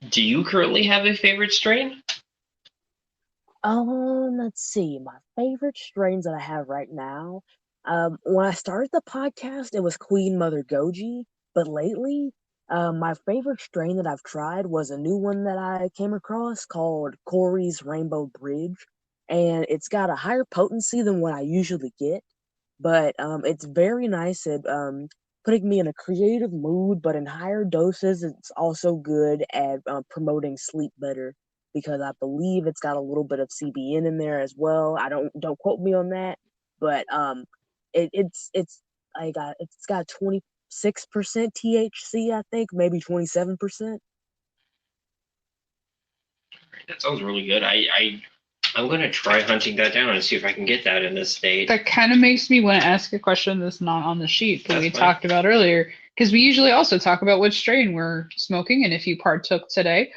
Do you currently have a favorite strain? Let's see. My favorite strains that I have right now. When I started the podcast, it was Queen Mother Goji, but lately, my favorite strain that I've tried was a new one that I came across called Corey's Rainbow Bridge, and it's got a higher potency than what I usually get, but it's very nice at putting me in a creative mood, but in higher doses, it's also good at promoting sleep better because I believe it's got a little bit of CBN in there as well. I don't quote me on that, but it's got 26% THC, I think, maybe 27%. That sounds really good. I'm gonna try hunting that down and see if I can get that in this state. That kind of makes me want to ask a question that's not on the sheet that we That's fine. talked about earlier, because we usually also talk about which strain we're smoking, and if you partook today,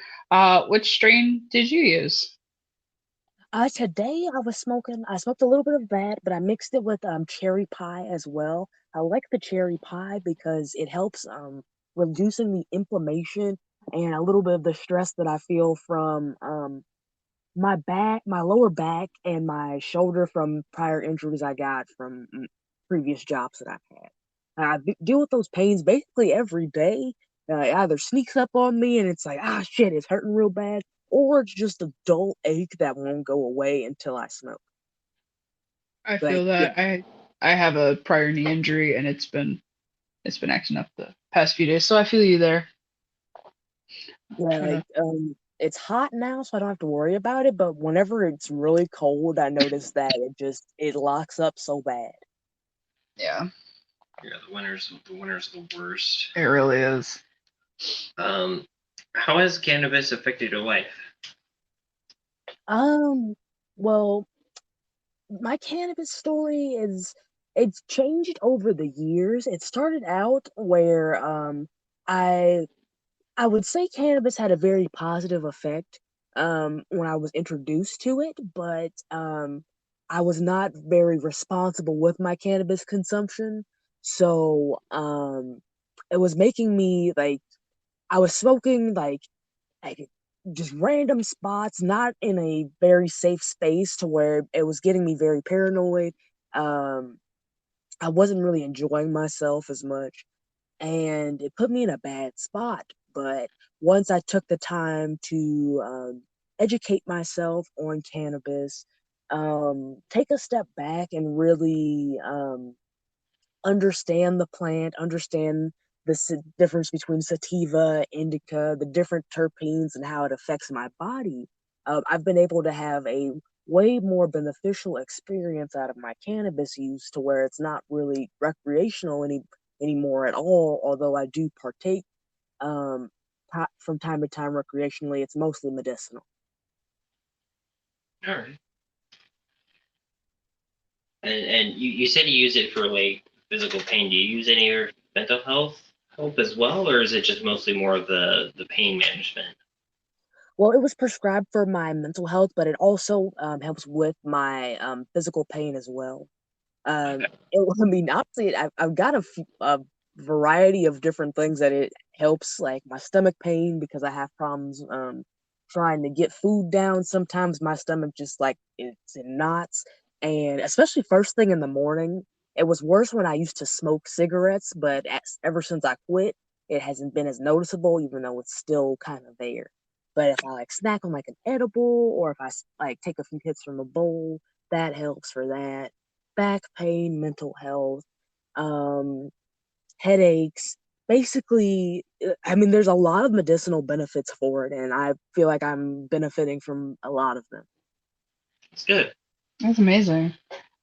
which strain did you use? Today I smoked a little bit of that, but I mixed it with cherry pie as well. I like the cherry pie because it helps reducing the inflammation and a little bit of the stress that I feel from my lower back and my shoulder from prior injuries I got from previous jobs that I've had. Deal with those pains basically every day. It either sneaks up on me and it's like, ah, shit, it's hurting real bad, or it's just a dull ache that won't go away until I smoke. I But feel yeah, that I have a prior knee injury, and it's been acting up the past few days, so I feel you there. yeah, Trying like to, it's hot now, so I don't have to worry about it. But whenever it's really cold, I notice that it locks up so bad. yeah, Yeah, the winter's the worst. it really is. How has cannabis affected your life? Well, my cannabis story it's changed over the years. It started out where I I would say cannabis had a very positive effect when I was introduced to it, but I was not very responsible with my cannabis consumption. So it was making me like I was smoking like just random spots, not in a very safe space to where it was getting me very paranoid. Um, I wasn't really enjoying myself as much, and it put me in a bad spot. But once I took the time to educate myself on cannabis, take a step back and really understand the plant, understand the difference between sativa, indica, the different terpenes, and how it affects my body. I've been able to have a way more beneficial experience out of my cannabis use to where it's not really recreational anymore at all. Although I do partake um, from time to time recreationally, it's mostly medicinal. All right. And you said you use it for like physical pain. Do you use any of mental health help as well, or is it just mostly more of the pain management? Well, it was prescribed for my mental health, but it also helps with my physical pain as well. Okay. I mean, honestly, I've got a variety of different things that it helps, like my stomach pain because I have problems trying to get food down. Sometimes my stomach just like it's in knots, and especially first thing in the morning. It was worse when I used to smoke cigarettes, but ever since I quit, it hasn't been as noticeable, even though it's still kind of there. But if I like snack on like an edible, or if I like take a few hits from a bowl, that helps for that back pain, mental health, um, headaches. Basically, I mean, there's a lot of medicinal benefits for it, and I feel like I'm benefiting from a lot of them. It's good. That's amazing.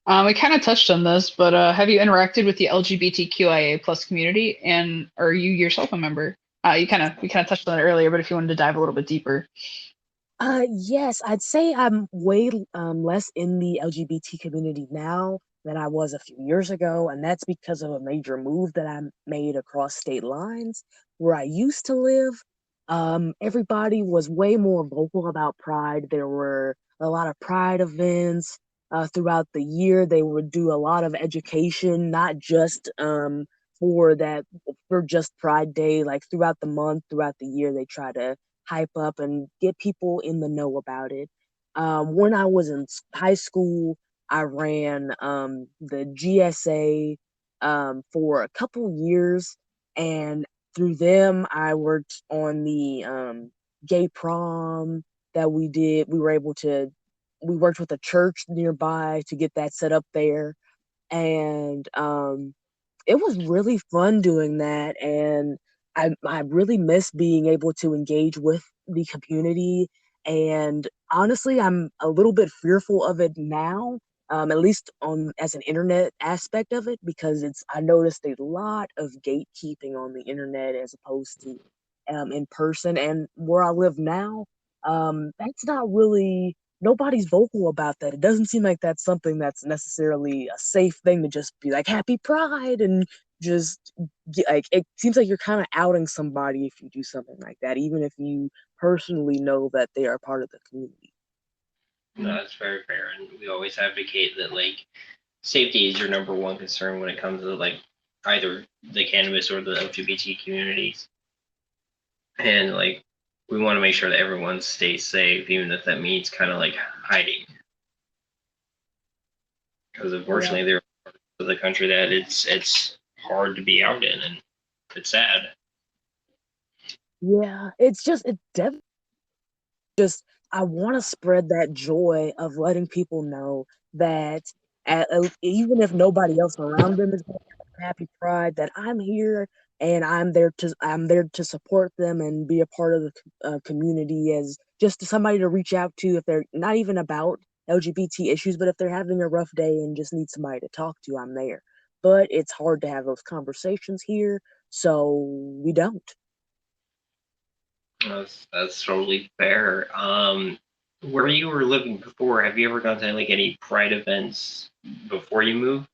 We kind of touched on this, but have you interacted with the LGBTQIA plus community, and are you yourself a member? You kind of touched on it earlier, but if you wanted to dive a little bit deeper. Yes, I'd say I'm way less in the LGBT community now than I was a few years ago, and that's because of a major move that I made across state lines. Where I used to live, everybody was way more vocal about Pride. There were a lot of Pride events throughout the year. They would do a lot of education, not just for that for just Pride Day, like throughout the month, throughout the year, they try to hype up and get people in the know about it. When I was in high school, I ran the GSA for a couple years, and through them, I worked on the gay prom that we did. We worked with a church nearby to get that set up there, and it was really fun doing that, and I really miss being able to engage with the community. And honestly, I'm a little bit fearful of it now, at least on as an internet aspect of it, because I noticed a lot of gatekeeping on the internet as opposed to in person. And where I live now, that's not really nobody's vocal about that. It doesn't seem like that's something that's necessarily a safe thing to just be like happy pride and just like it seems like you're kind of outing somebody if you do something like that, even if you personally know that they are part of the community. No, that's very fair, and we always advocate that like safety is your number one concern when it comes to like either the cannabis or the LGBT communities, and like we want to make sure that everyone stays safe, even if that means kind of like hiding, because unfortunately there are parts of the country that it's hard to be out in, and it's sad. Yeah, it's definitely just I want to spread that joy of letting people know that even if nobody else around them is happy pride, that I'm here and I'm there to support them and be a part of the community as just somebody to reach out to if they're not even about LGBT issues, but if they're having a rough day and just need somebody to talk to, I'm there. But it's hard to have those conversations here, so we don't. That's totally fair. Where you were living before, have you ever gone to like any Pride events before you moved?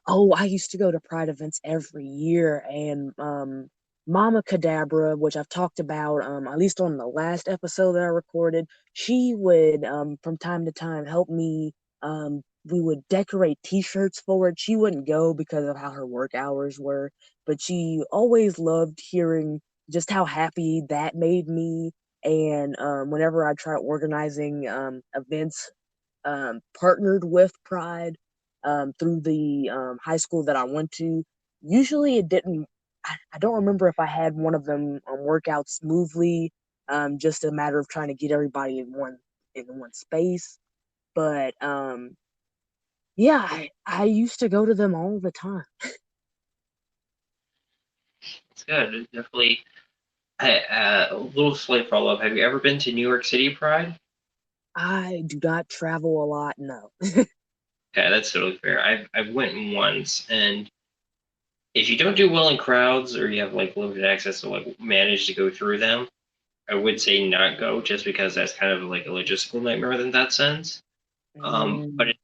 Oh, I used to go to Pride events every year, and Mama Cadabra, which I've talked about at least on the last episode that I recorded, she would from time to time help me. We would decorate T-shirts for it. She wouldn't go because of how her work hours were, but she always loved hearing just how happy that made me. And whenever I try organizing events partnered with Pride through the high school that I went to. Usually it didn't, I don't remember if I had one of them work out smoothly, just a matter of trying to get everybody in one space. But yeah, I used to go to them all the time. It's good. It definitely. A little slight follow up. Have you ever been to New York City Pride? I do not travel a lot, no. Yeah, that's totally fair. I've went once, and if you don't do well in crowds or you have like limited access to like manage to go through them, I would say not go, just because that's kind of like a logistical nightmare in that sense. But it's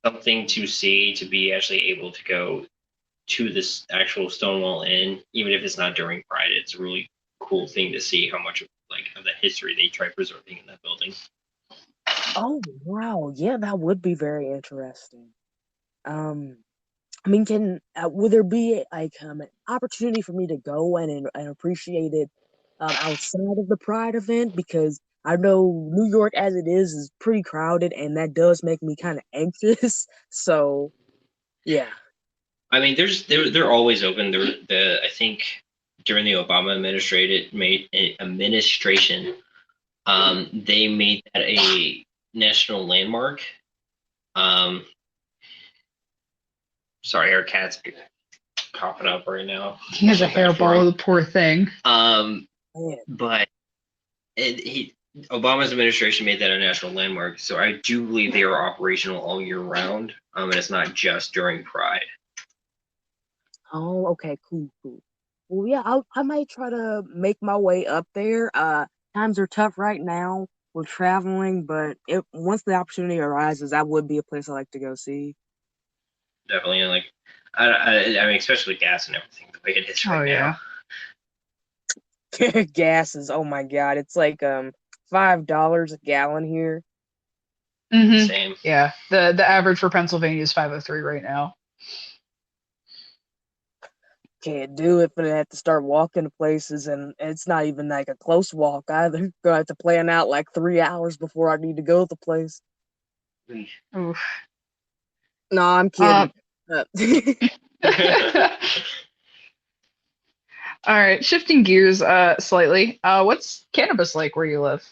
something to see, to be actually able to go to this actual Stonewall Inn, even if it's not during Pride. It's a really cool thing to see how much of the history they try preserving in that building. Oh wow, yeah, that would be very interesting. I mean, would there be like an opportunity for me to go and appreciate it outside of the Pride event? Because I know New York as it is pretty crowded, and that does make me kind of anxious. So, yeah. I mean, they're always open. I think during the Obama administration, they made that a national landmark. Sorry, our cat's popping up right now. He has a hairball, the poor thing. But Obama's administration made that a national landmark, so I do believe they are operational all year round, and it's not just during Pride. Oh, okay, cool. Well, yeah, I might try to make my way up there. Times are tough right now. We're traveling, but once the opportunity arises, that would be a place I like to go see. Definitely, and like, I mean, especially gas and everything, the way it is right Oh yeah. now. Gas is, oh my God, it's like $5 a gallon here. Mm-hmm. Same. Yeah. The average for Pennsylvania is 503 right now. Can't do it, but I have to start walking to places, and it's not even like a close walk either. Gonna have to plan out like 3 hours before I need to go to the place. Oof. No, I'm kidding. All right, shifting gears slightly. What's cannabis like where you live?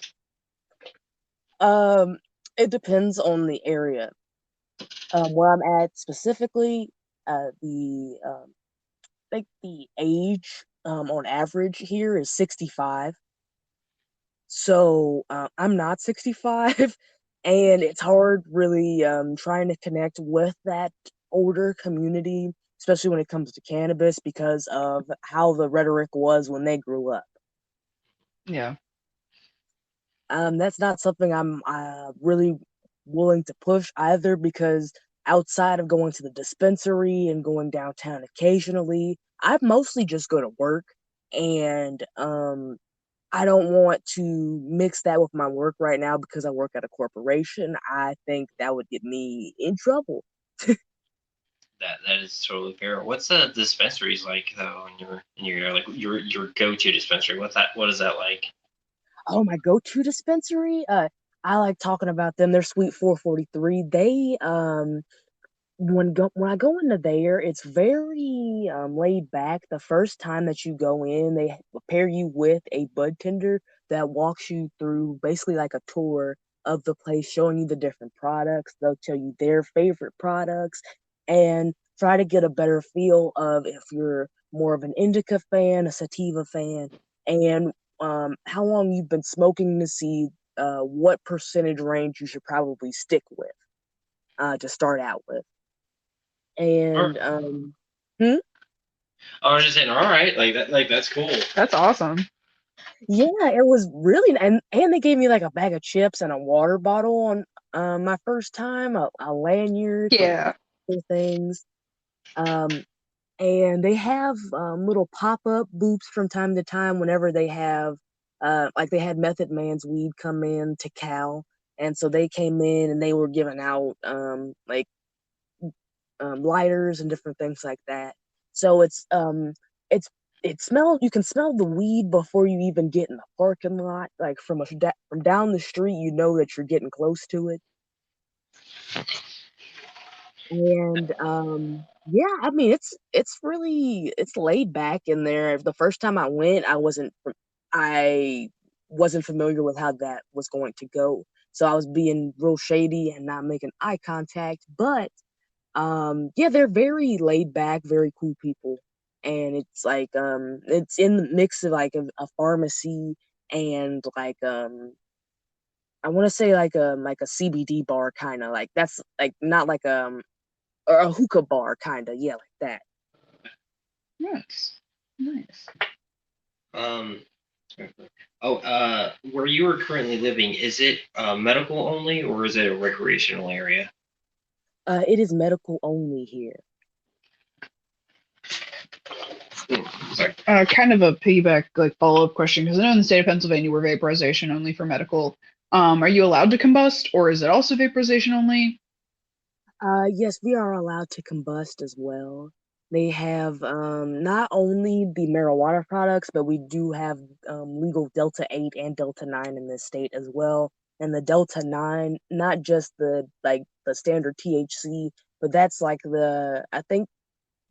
It depends on the area. Where I'm at specifically, the like the age on average here is 65. So I'm not 65, and it's hard really trying to connect with that older community, especially when it comes to cannabis, because of how the rhetoric was when they grew up. Yeah. That's not something I'm really willing to push either, because outside of going to the dispensary and going downtown occasionally, I mostly just go to work, and I don't want to mix that with my work right now because I work at a corporation. I think that would get me in trouble. That is totally fair. What's the dispensaries like though in your like your go-to dispensary? What is that like? Oh, my go-to dispensary? I like talking about them. They're Sweet 443. They when I go into there, it's very laid back. The first time that you go in, they pair you with a bud tender that walks you through basically like a tour of the place, showing you the different products. They'll tell you their favorite products and try to get a better feel of if you're more of an indica fan, a sativa fan, and how long you've been smoking to see what percentage range you should probably stick with to start out with. Or And hmm? I was just saying, all right, like that's cool. That's awesome. Yeah, it was really, and they gave me like a bag of chips and a water bottle on my first time, a lanyard, Yeah. things. Um, and they have little pop-up booths from time to time whenever they have like they had Method Man's weed come in to Cal, and so they came in and they were giving out like lighters and different things like that. So it's it smells. You can smell the weed before you even get in the parking lot. Like from down the street, you know that you're getting close to it. And yeah, I mean it's really it's laid back in there. The first time I went, I wasn't familiar with how that was going to go. So I was being real shady and not making eye contact, but yeah, they're very laid back, very cool people. And it's like it's in the mix of like a pharmacy and like I want to say like a CBD bar kind of, like that's like not like or a hookah bar kind of, yeah, like that. Nice. Nice. Um. Oh, where you are currently living, is it medical only or is it a recreational area? It is medical only here. Sorry. Kind of a piggyback, like follow-up question, because I know in the state of Pennsylvania we're vaporization only for medical. Are you allowed to combust, or is it also vaporization only? Yes, we are allowed to combust as well. They have not only the marijuana products, but we do have legal Delta 8 and Delta 9 in this state as well. And the Delta 9, not just the standard THC, but that's like I think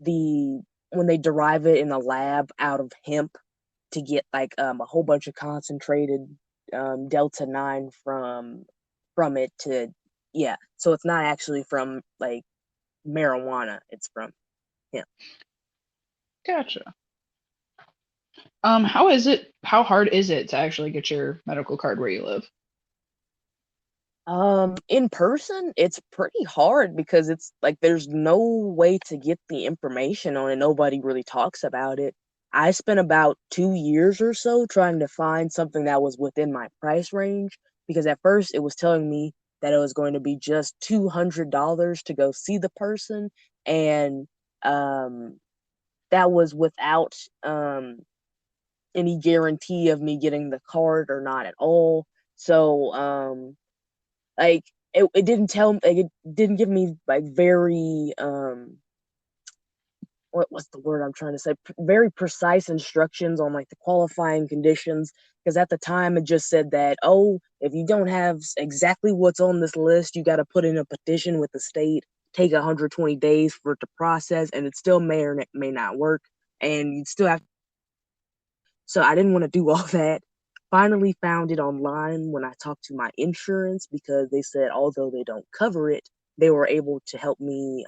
the when they derive it in a lab out of hemp to get like a whole bunch of concentrated Delta 9 from it to, yeah. So it's not actually from like marijuana, it's from hemp. Gotcha. How hard is it to actually get your medical card where you live? In person, it's pretty hard because it's like there's no way to get the information on it. Nobody really talks about it. I spent about 2 years or so trying to find something that was within my price range because at first it was telling me that it was going to be just $200 to go see the person, and um, that was without any guarantee of me getting the card or not at all. So like it didn't tell, like, it didn't give me like very what's the word I'm trying to say? Very precise instructions on like the qualifying conditions. Because at the time it just said that, oh, if you don't have exactly what's on this list, you got to put in a petition with the state, take 120 days for it to process, and it still may or may not work, and you'd still have. So I didn't want to do all that. Finally found it online when I talked to my insurance because they said although they don't cover it, they were able to help me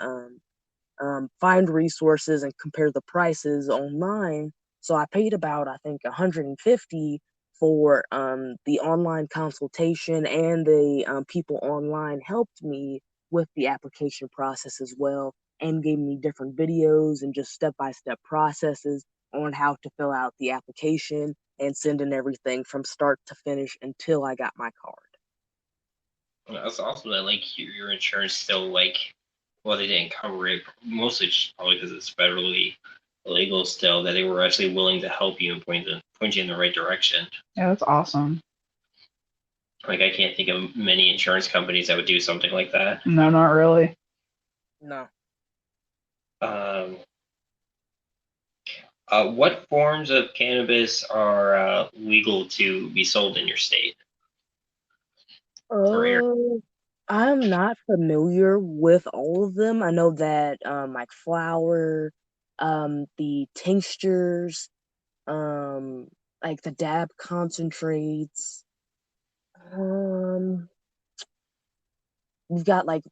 find resources and compare the prices online. So I paid about, I think, 150 for the online consultation, and the people online helped me with the application process as well, and gave me different videos and just step-by-step processes on how to fill out the application and send in everything from start to finish until I got my card. That's awesome that like your insurance still like, well, they didn't cover it, mostly just probably because it's federally illegal still, that they were actually willing to help you and point you in the right direction. Yeah, that's awesome. Like I can't think of many insurance companies that would do something like that. No, not really. No. What forms of cannabis are legal to be sold in your state? I'm not familiar with all of them. I know that like flour, the tinctures, like the dab concentrates. We've got like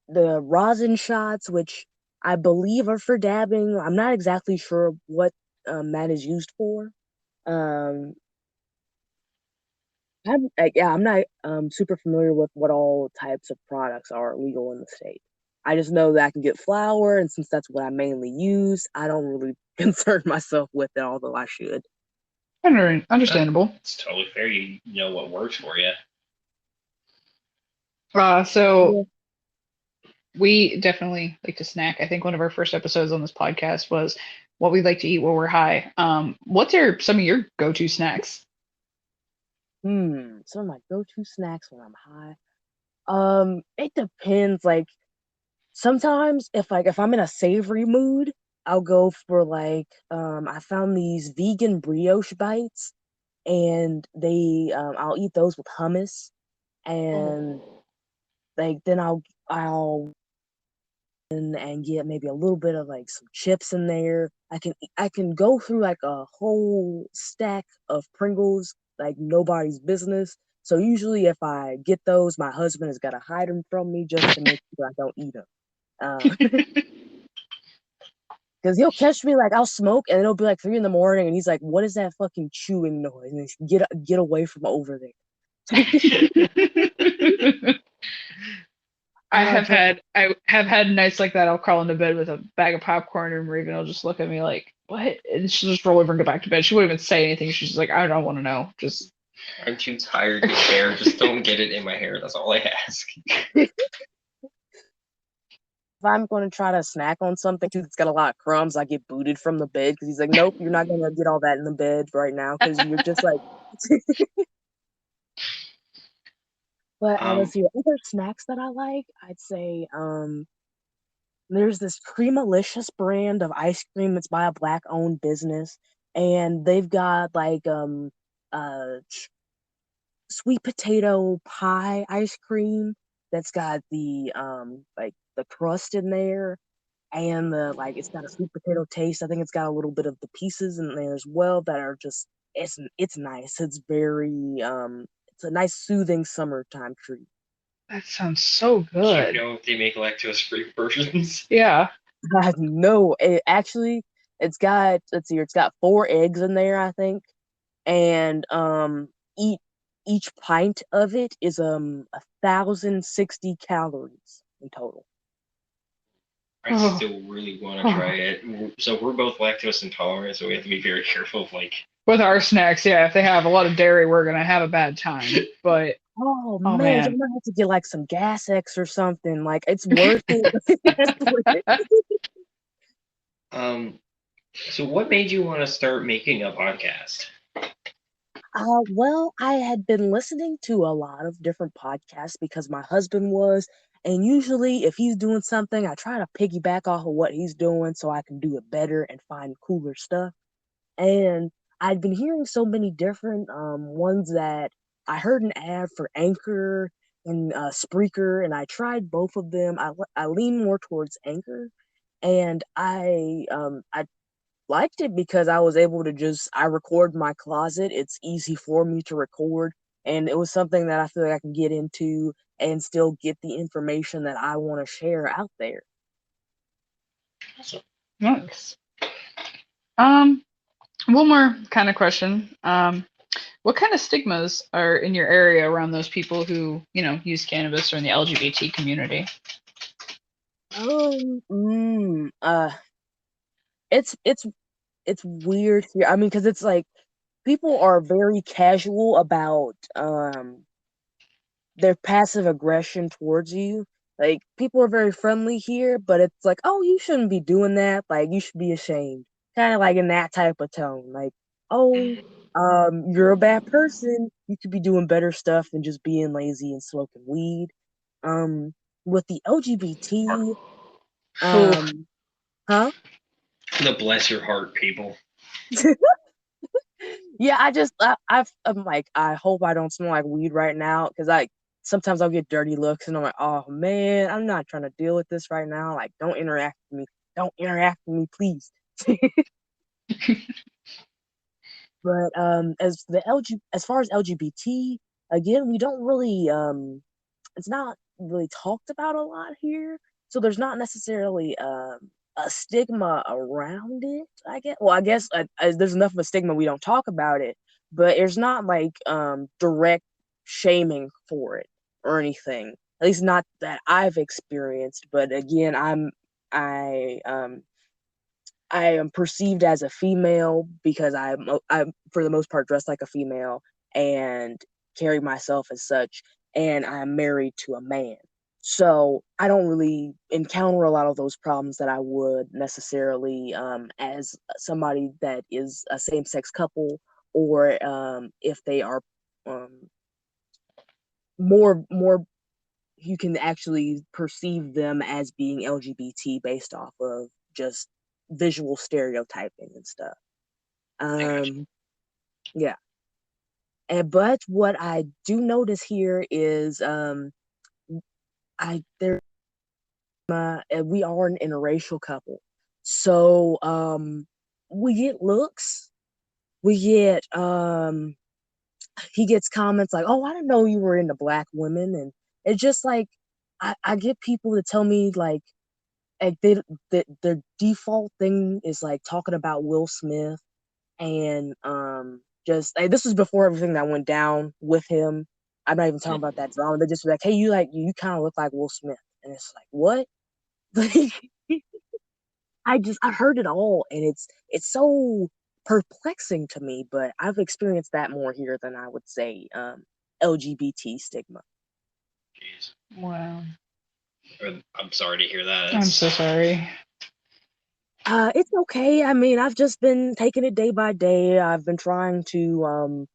the rosin shots, which I believe are for dabbing. I'm not exactly sure what that is used for. Um, I'm not super familiar with what all types of products are legal in the state. I just know that I can get flour, and since that's what I mainly use, I don't really concern myself with it, although I should. Understandable. It's totally fair. You know what works for you. So we definitely like to snack. I think one of our first episodes on this podcast was what we like to eat while we're high. What are some of your go-to snacks? Some of my go-to snacks when I'm high. It depends. Like sometimes if I'm in a savory mood, I'll go for like I found these vegan brioche bites, and I'll eat those with hummus, and like then I'll and get maybe a little bit of like some chips in there. I can go through like a whole stack of Pringles like nobody's business. So usually if I get those, my husband has got to hide them from me just to make sure I don't eat them. Because he'll catch me, like I'll smoke and it'll be like 3 in the morning, and he's like, "What is that fucking chewing noise?" And he's, get away from over there. I have had nights like that. I'll crawl into bed with a bag of popcorn, and Raven will just look at me like, "What?" And she'll just roll over and go back to bed. She won't even say anything. She's just like, "I don't want to know." Just, I'm too tired to care. Just don't get it in my hair. That's all I ask. If I'm going to try to snack on something too that's got a lot of crumbs, I get booted from the bed because he's like, "Nope, you're not going to get all that in the bed right now because you're just like." But let's see, other snacks that I like, I'd say there's this Creamalicious brand of ice cream that's by a Black-owned business, and they've got like sweet potato pie ice cream that's got the like the crust in there, and the like it's got a sweet potato taste. I think it's got a little bit of the pieces in there as well that are just it's nice. It's very it's a nice soothing summertime treat. that sounds so Do you good. know if they make lactose-free versions? Yeah. No, it's got, let's see, it's got 4 eggs in there, I think, and each pint of it is 1,060 calories in total. I still really want to try it. So we're both lactose intolerant, so we have to be very careful of like. With our snacks, yeah, if they have a lot of dairy, we're gonna have a bad time. But Oh oh man, man, you might have to get like some Gas X or something. Like it's worth it. So what made you want to start making a podcast? Well, I had been listening to a lot of different podcasts because my husband was, and usually if he's doing something, I try to piggyback off of what he's doing so I can do it better and find cooler stuff. And I'd been hearing so many different ones that I heard an ad for Anchor and Spreaker, and I tried both of them. I lean more towards Anchor, and I liked it because I was able to I record my closet. It's easy for me to record, and it was something that I feel like I can get into and still get the information that I want to share out there. Awesome. nice. One more kind of question. What kind of stigmas are in your area around those people who, use cannabis or in the LGBT community? It's weird here. I mean, because it's like people are very casual about their passive aggression towards you. Like people are very friendly here, but it's like, oh, you shouldn't be doing that. Like you should be ashamed. Kind of like in that type of tone. Like, oh, you're a bad person. You could be doing better stuff than just being lazy and smoking weed. Um, with the LGBT, huh? The bless your heart people. Yeah, I'm like, I hope I don't smell like weed right now because sometimes I'll get dirty looks and I'm like, oh man, I'm not trying to deal with this right now. Like, don't interact with me. Don't interact with me, please. But as far as LGBT, again, we don't really it's not really talked about a lot here. So there's not necessarily a stigma around it, I guess. Well, I guess there's enough of a stigma we don't talk about it, but there's not like direct shaming for it or anything. At least not that I've experienced. But again, I am perceived as a female because I'm for the most part dressed like a female and carry myself as such, and I'm married to a man. So I don't really encounter a lot of those problems that I would necessarily as somebody that is a same-sex couple, or if they are um, more you can actually perceive them as being LGBT based off of just visual stereotyping and stuff. Yeah. But what I do notice here is we are an interracial couple. So we get looks. We get he gets comments like, "Oh, I didn't know you were into black women," and it's just like I get people to tell me like their default thing is like talking about Will Smith and just like, this was before everything that went down with him. I'm not even talking about that drama. They just be like, "Hey, you kind of look like Will Smith," and it's like, what? I heard it all, and it's so perplexing to me. But I've experienced that more here than I would say LGBT stigma. Jeez. Wow. I'm sorry to hear that. I'm so sorry. It's okay. I mean, I've just been taking it day by day. I've been trying to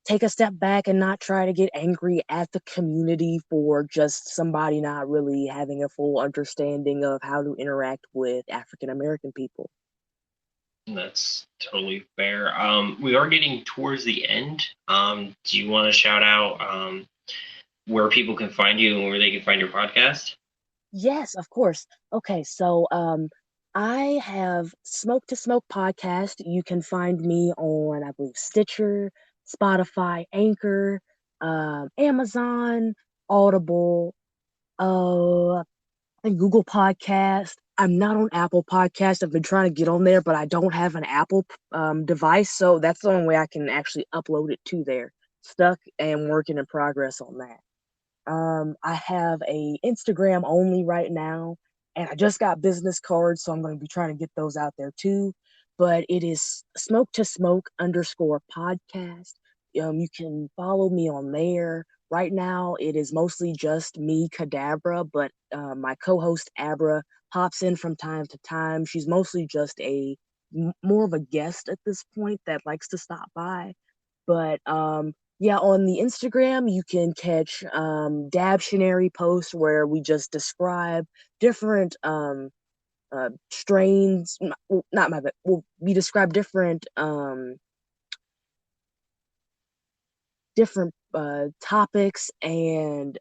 take a step back and not try to get angry at the community for just somebody not really having a full understanding of how to interact with African American people. That's totally fair. We are getting towards the end. Do you want to shout out where people can find you and where they can find your podcast? Yes, of course. Okay, so I have Smoke to Smoke podcast. You can find me on, I believe, Stitcher, Spotify, Anchor, Amazon, Audible, and Google Podcast. I'm not on Apple Podcast. I've been trying to get on there, but I don't have an Apple device, so that's the only way I can actually upload it to there. Stuck and working in progress on that. I have a Instagram only right now, And I just got business cards, so I'm going to be trying to get those out there too. But it is smoke to smoke _ podcast. You can follow me on there. Right now, it is mostly just me, Cadabra, but my co-host Abra pops in from time to time. She's mostly just more of a guest at this point that likes to stop by. But yeah, on the Instagram, you can catch Dabtionary posts where we just describe different strains. Not my bad. We describe different topics and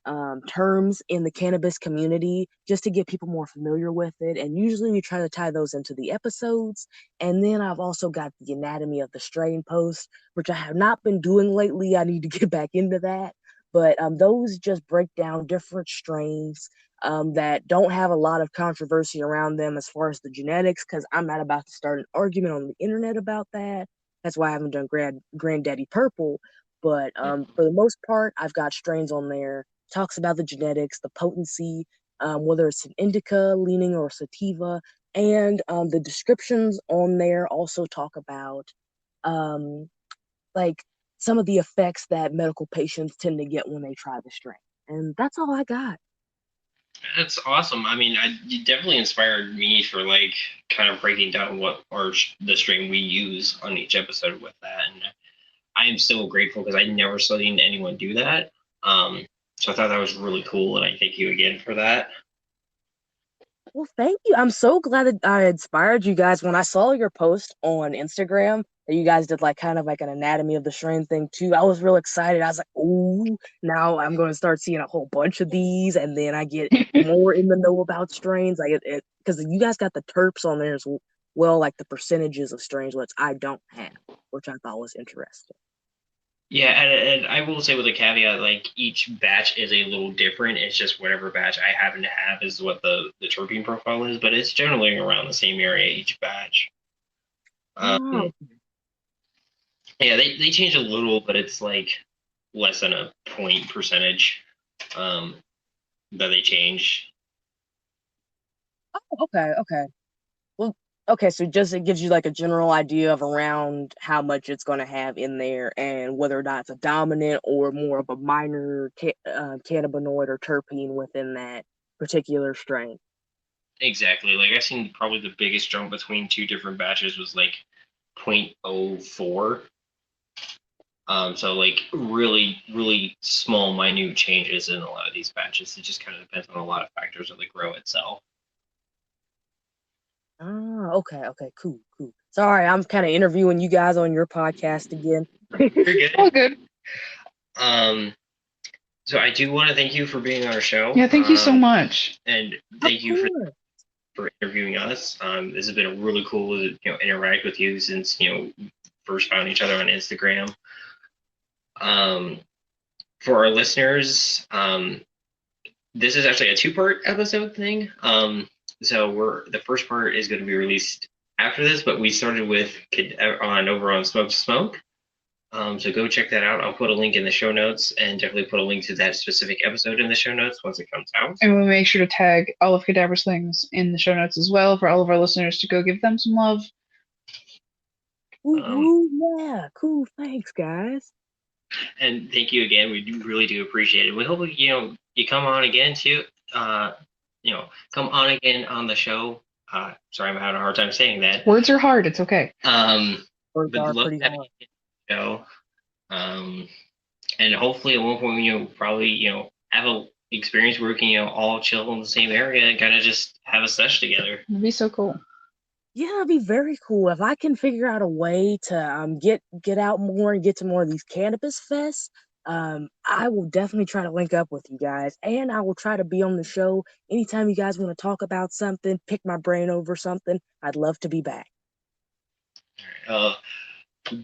terms in the cannabis community just to get people more familiar with it. And usually we try to tie those into the episodes. And then I've also got the anatomy of the strain post, which I have not been doing lately. I need to get back into that. But those just break down different strains that don't have a lot of controversy around them as far as the genetics, because I'm not about to start an argument on the internet about that. That's why I haven't done Granddaddy Purple. But for the most part, I've got strains on there. Talks about the genetics, the potency, whether it's an indica, leaning, or sativa. And the descriptions on there also talk about like some of the effects that medical patients tend to get when they try the strain. And that's all I got. That's awesome. I mean, you definitely inspired me for like kind of breaking down what the strain we use on each episode with that. And I am still grateful because I never seen anyone do that. So I thought that was really cool, and I thank you again for that. Well, thank you. I'm so glad that I inspired you guys. When I saw your post on Instagram that you guys did like kind of like an anatomy of the strain thing too, I was real excited. I was like, oh, now I'm going to start seeing a whole bunch of these, and then I get more in the know about strains. Like because you guys got the terps on there as well, like the percentages of strains, which I don't have, which I thought was interesting. Yeah, and I will say with a caveat, like each batch is a little different. It's just whatever batch I happen to have is what the terpene profile is, but it's generally around the same area each batch. Oh. Yeah, they change a little, but it's like less than a point percentage that they change. Oh, okay. Well, okay, so just it gives you like a general idea of around how much it's going to have in there and whether or not it's a dominant or more of a minor cannabinoid or terpene within that particular strain. Exactly. Like I've seen probably the biggest jump between two different batches was like 0.04. So like really, really small, minute changes in a lot of these batches. It just kind of depends on a lot of factors of the grow itself. Okay, cool. Sorry, I'm kind of interviewing you guys on your podcast again. You're good. All good. So I do want to thank you for being on our show. Yeah, thank you so much. And thank you for interviewing us. This has been really cool to interact with you since first found each other on Instagram. For our listeners, this is actually a 2-part episode thing. So the first part is going to be released after this, but we started with over on Smoke to Smoke. So go check that out. I'll put a link in the show notes and definitely put a link to that specific episode in the show notes once it comes out. And we'll make sure to tag all of Cadabra's things in the show notes as well for all of our listeners to go give them some love. Yeah, cool. Thanks, guys. And thank you again. We really do appreciate it. We hope you come on again too. Come on again on the show. Sorry, I'm having a hard time saying that. Words are hard. It's okay. Words are pretty hard. Show. And hopefully at one point probably have a experience where we can all chill in the same area and kind of just have a sesh together. It'd be so cool. Yeah, it'd be very cool if I can figure out a way to get out more and get to more of these cannabis fests. I will definitely try to link up with you guys, and I will try to be on the show anytime you guys want to talk about something, pick my brain over something. I'd love to be back.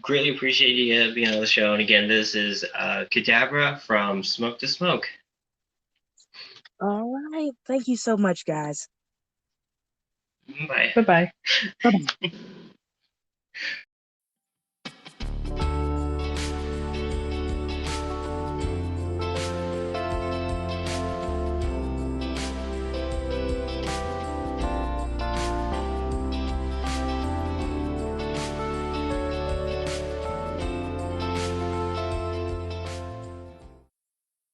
Greatly appreciate you being on the show. And again, this is Cadabra from Smoke to Smoke. All right. Thank you so much, guys. Bye. Bye-bye. Bye-bye.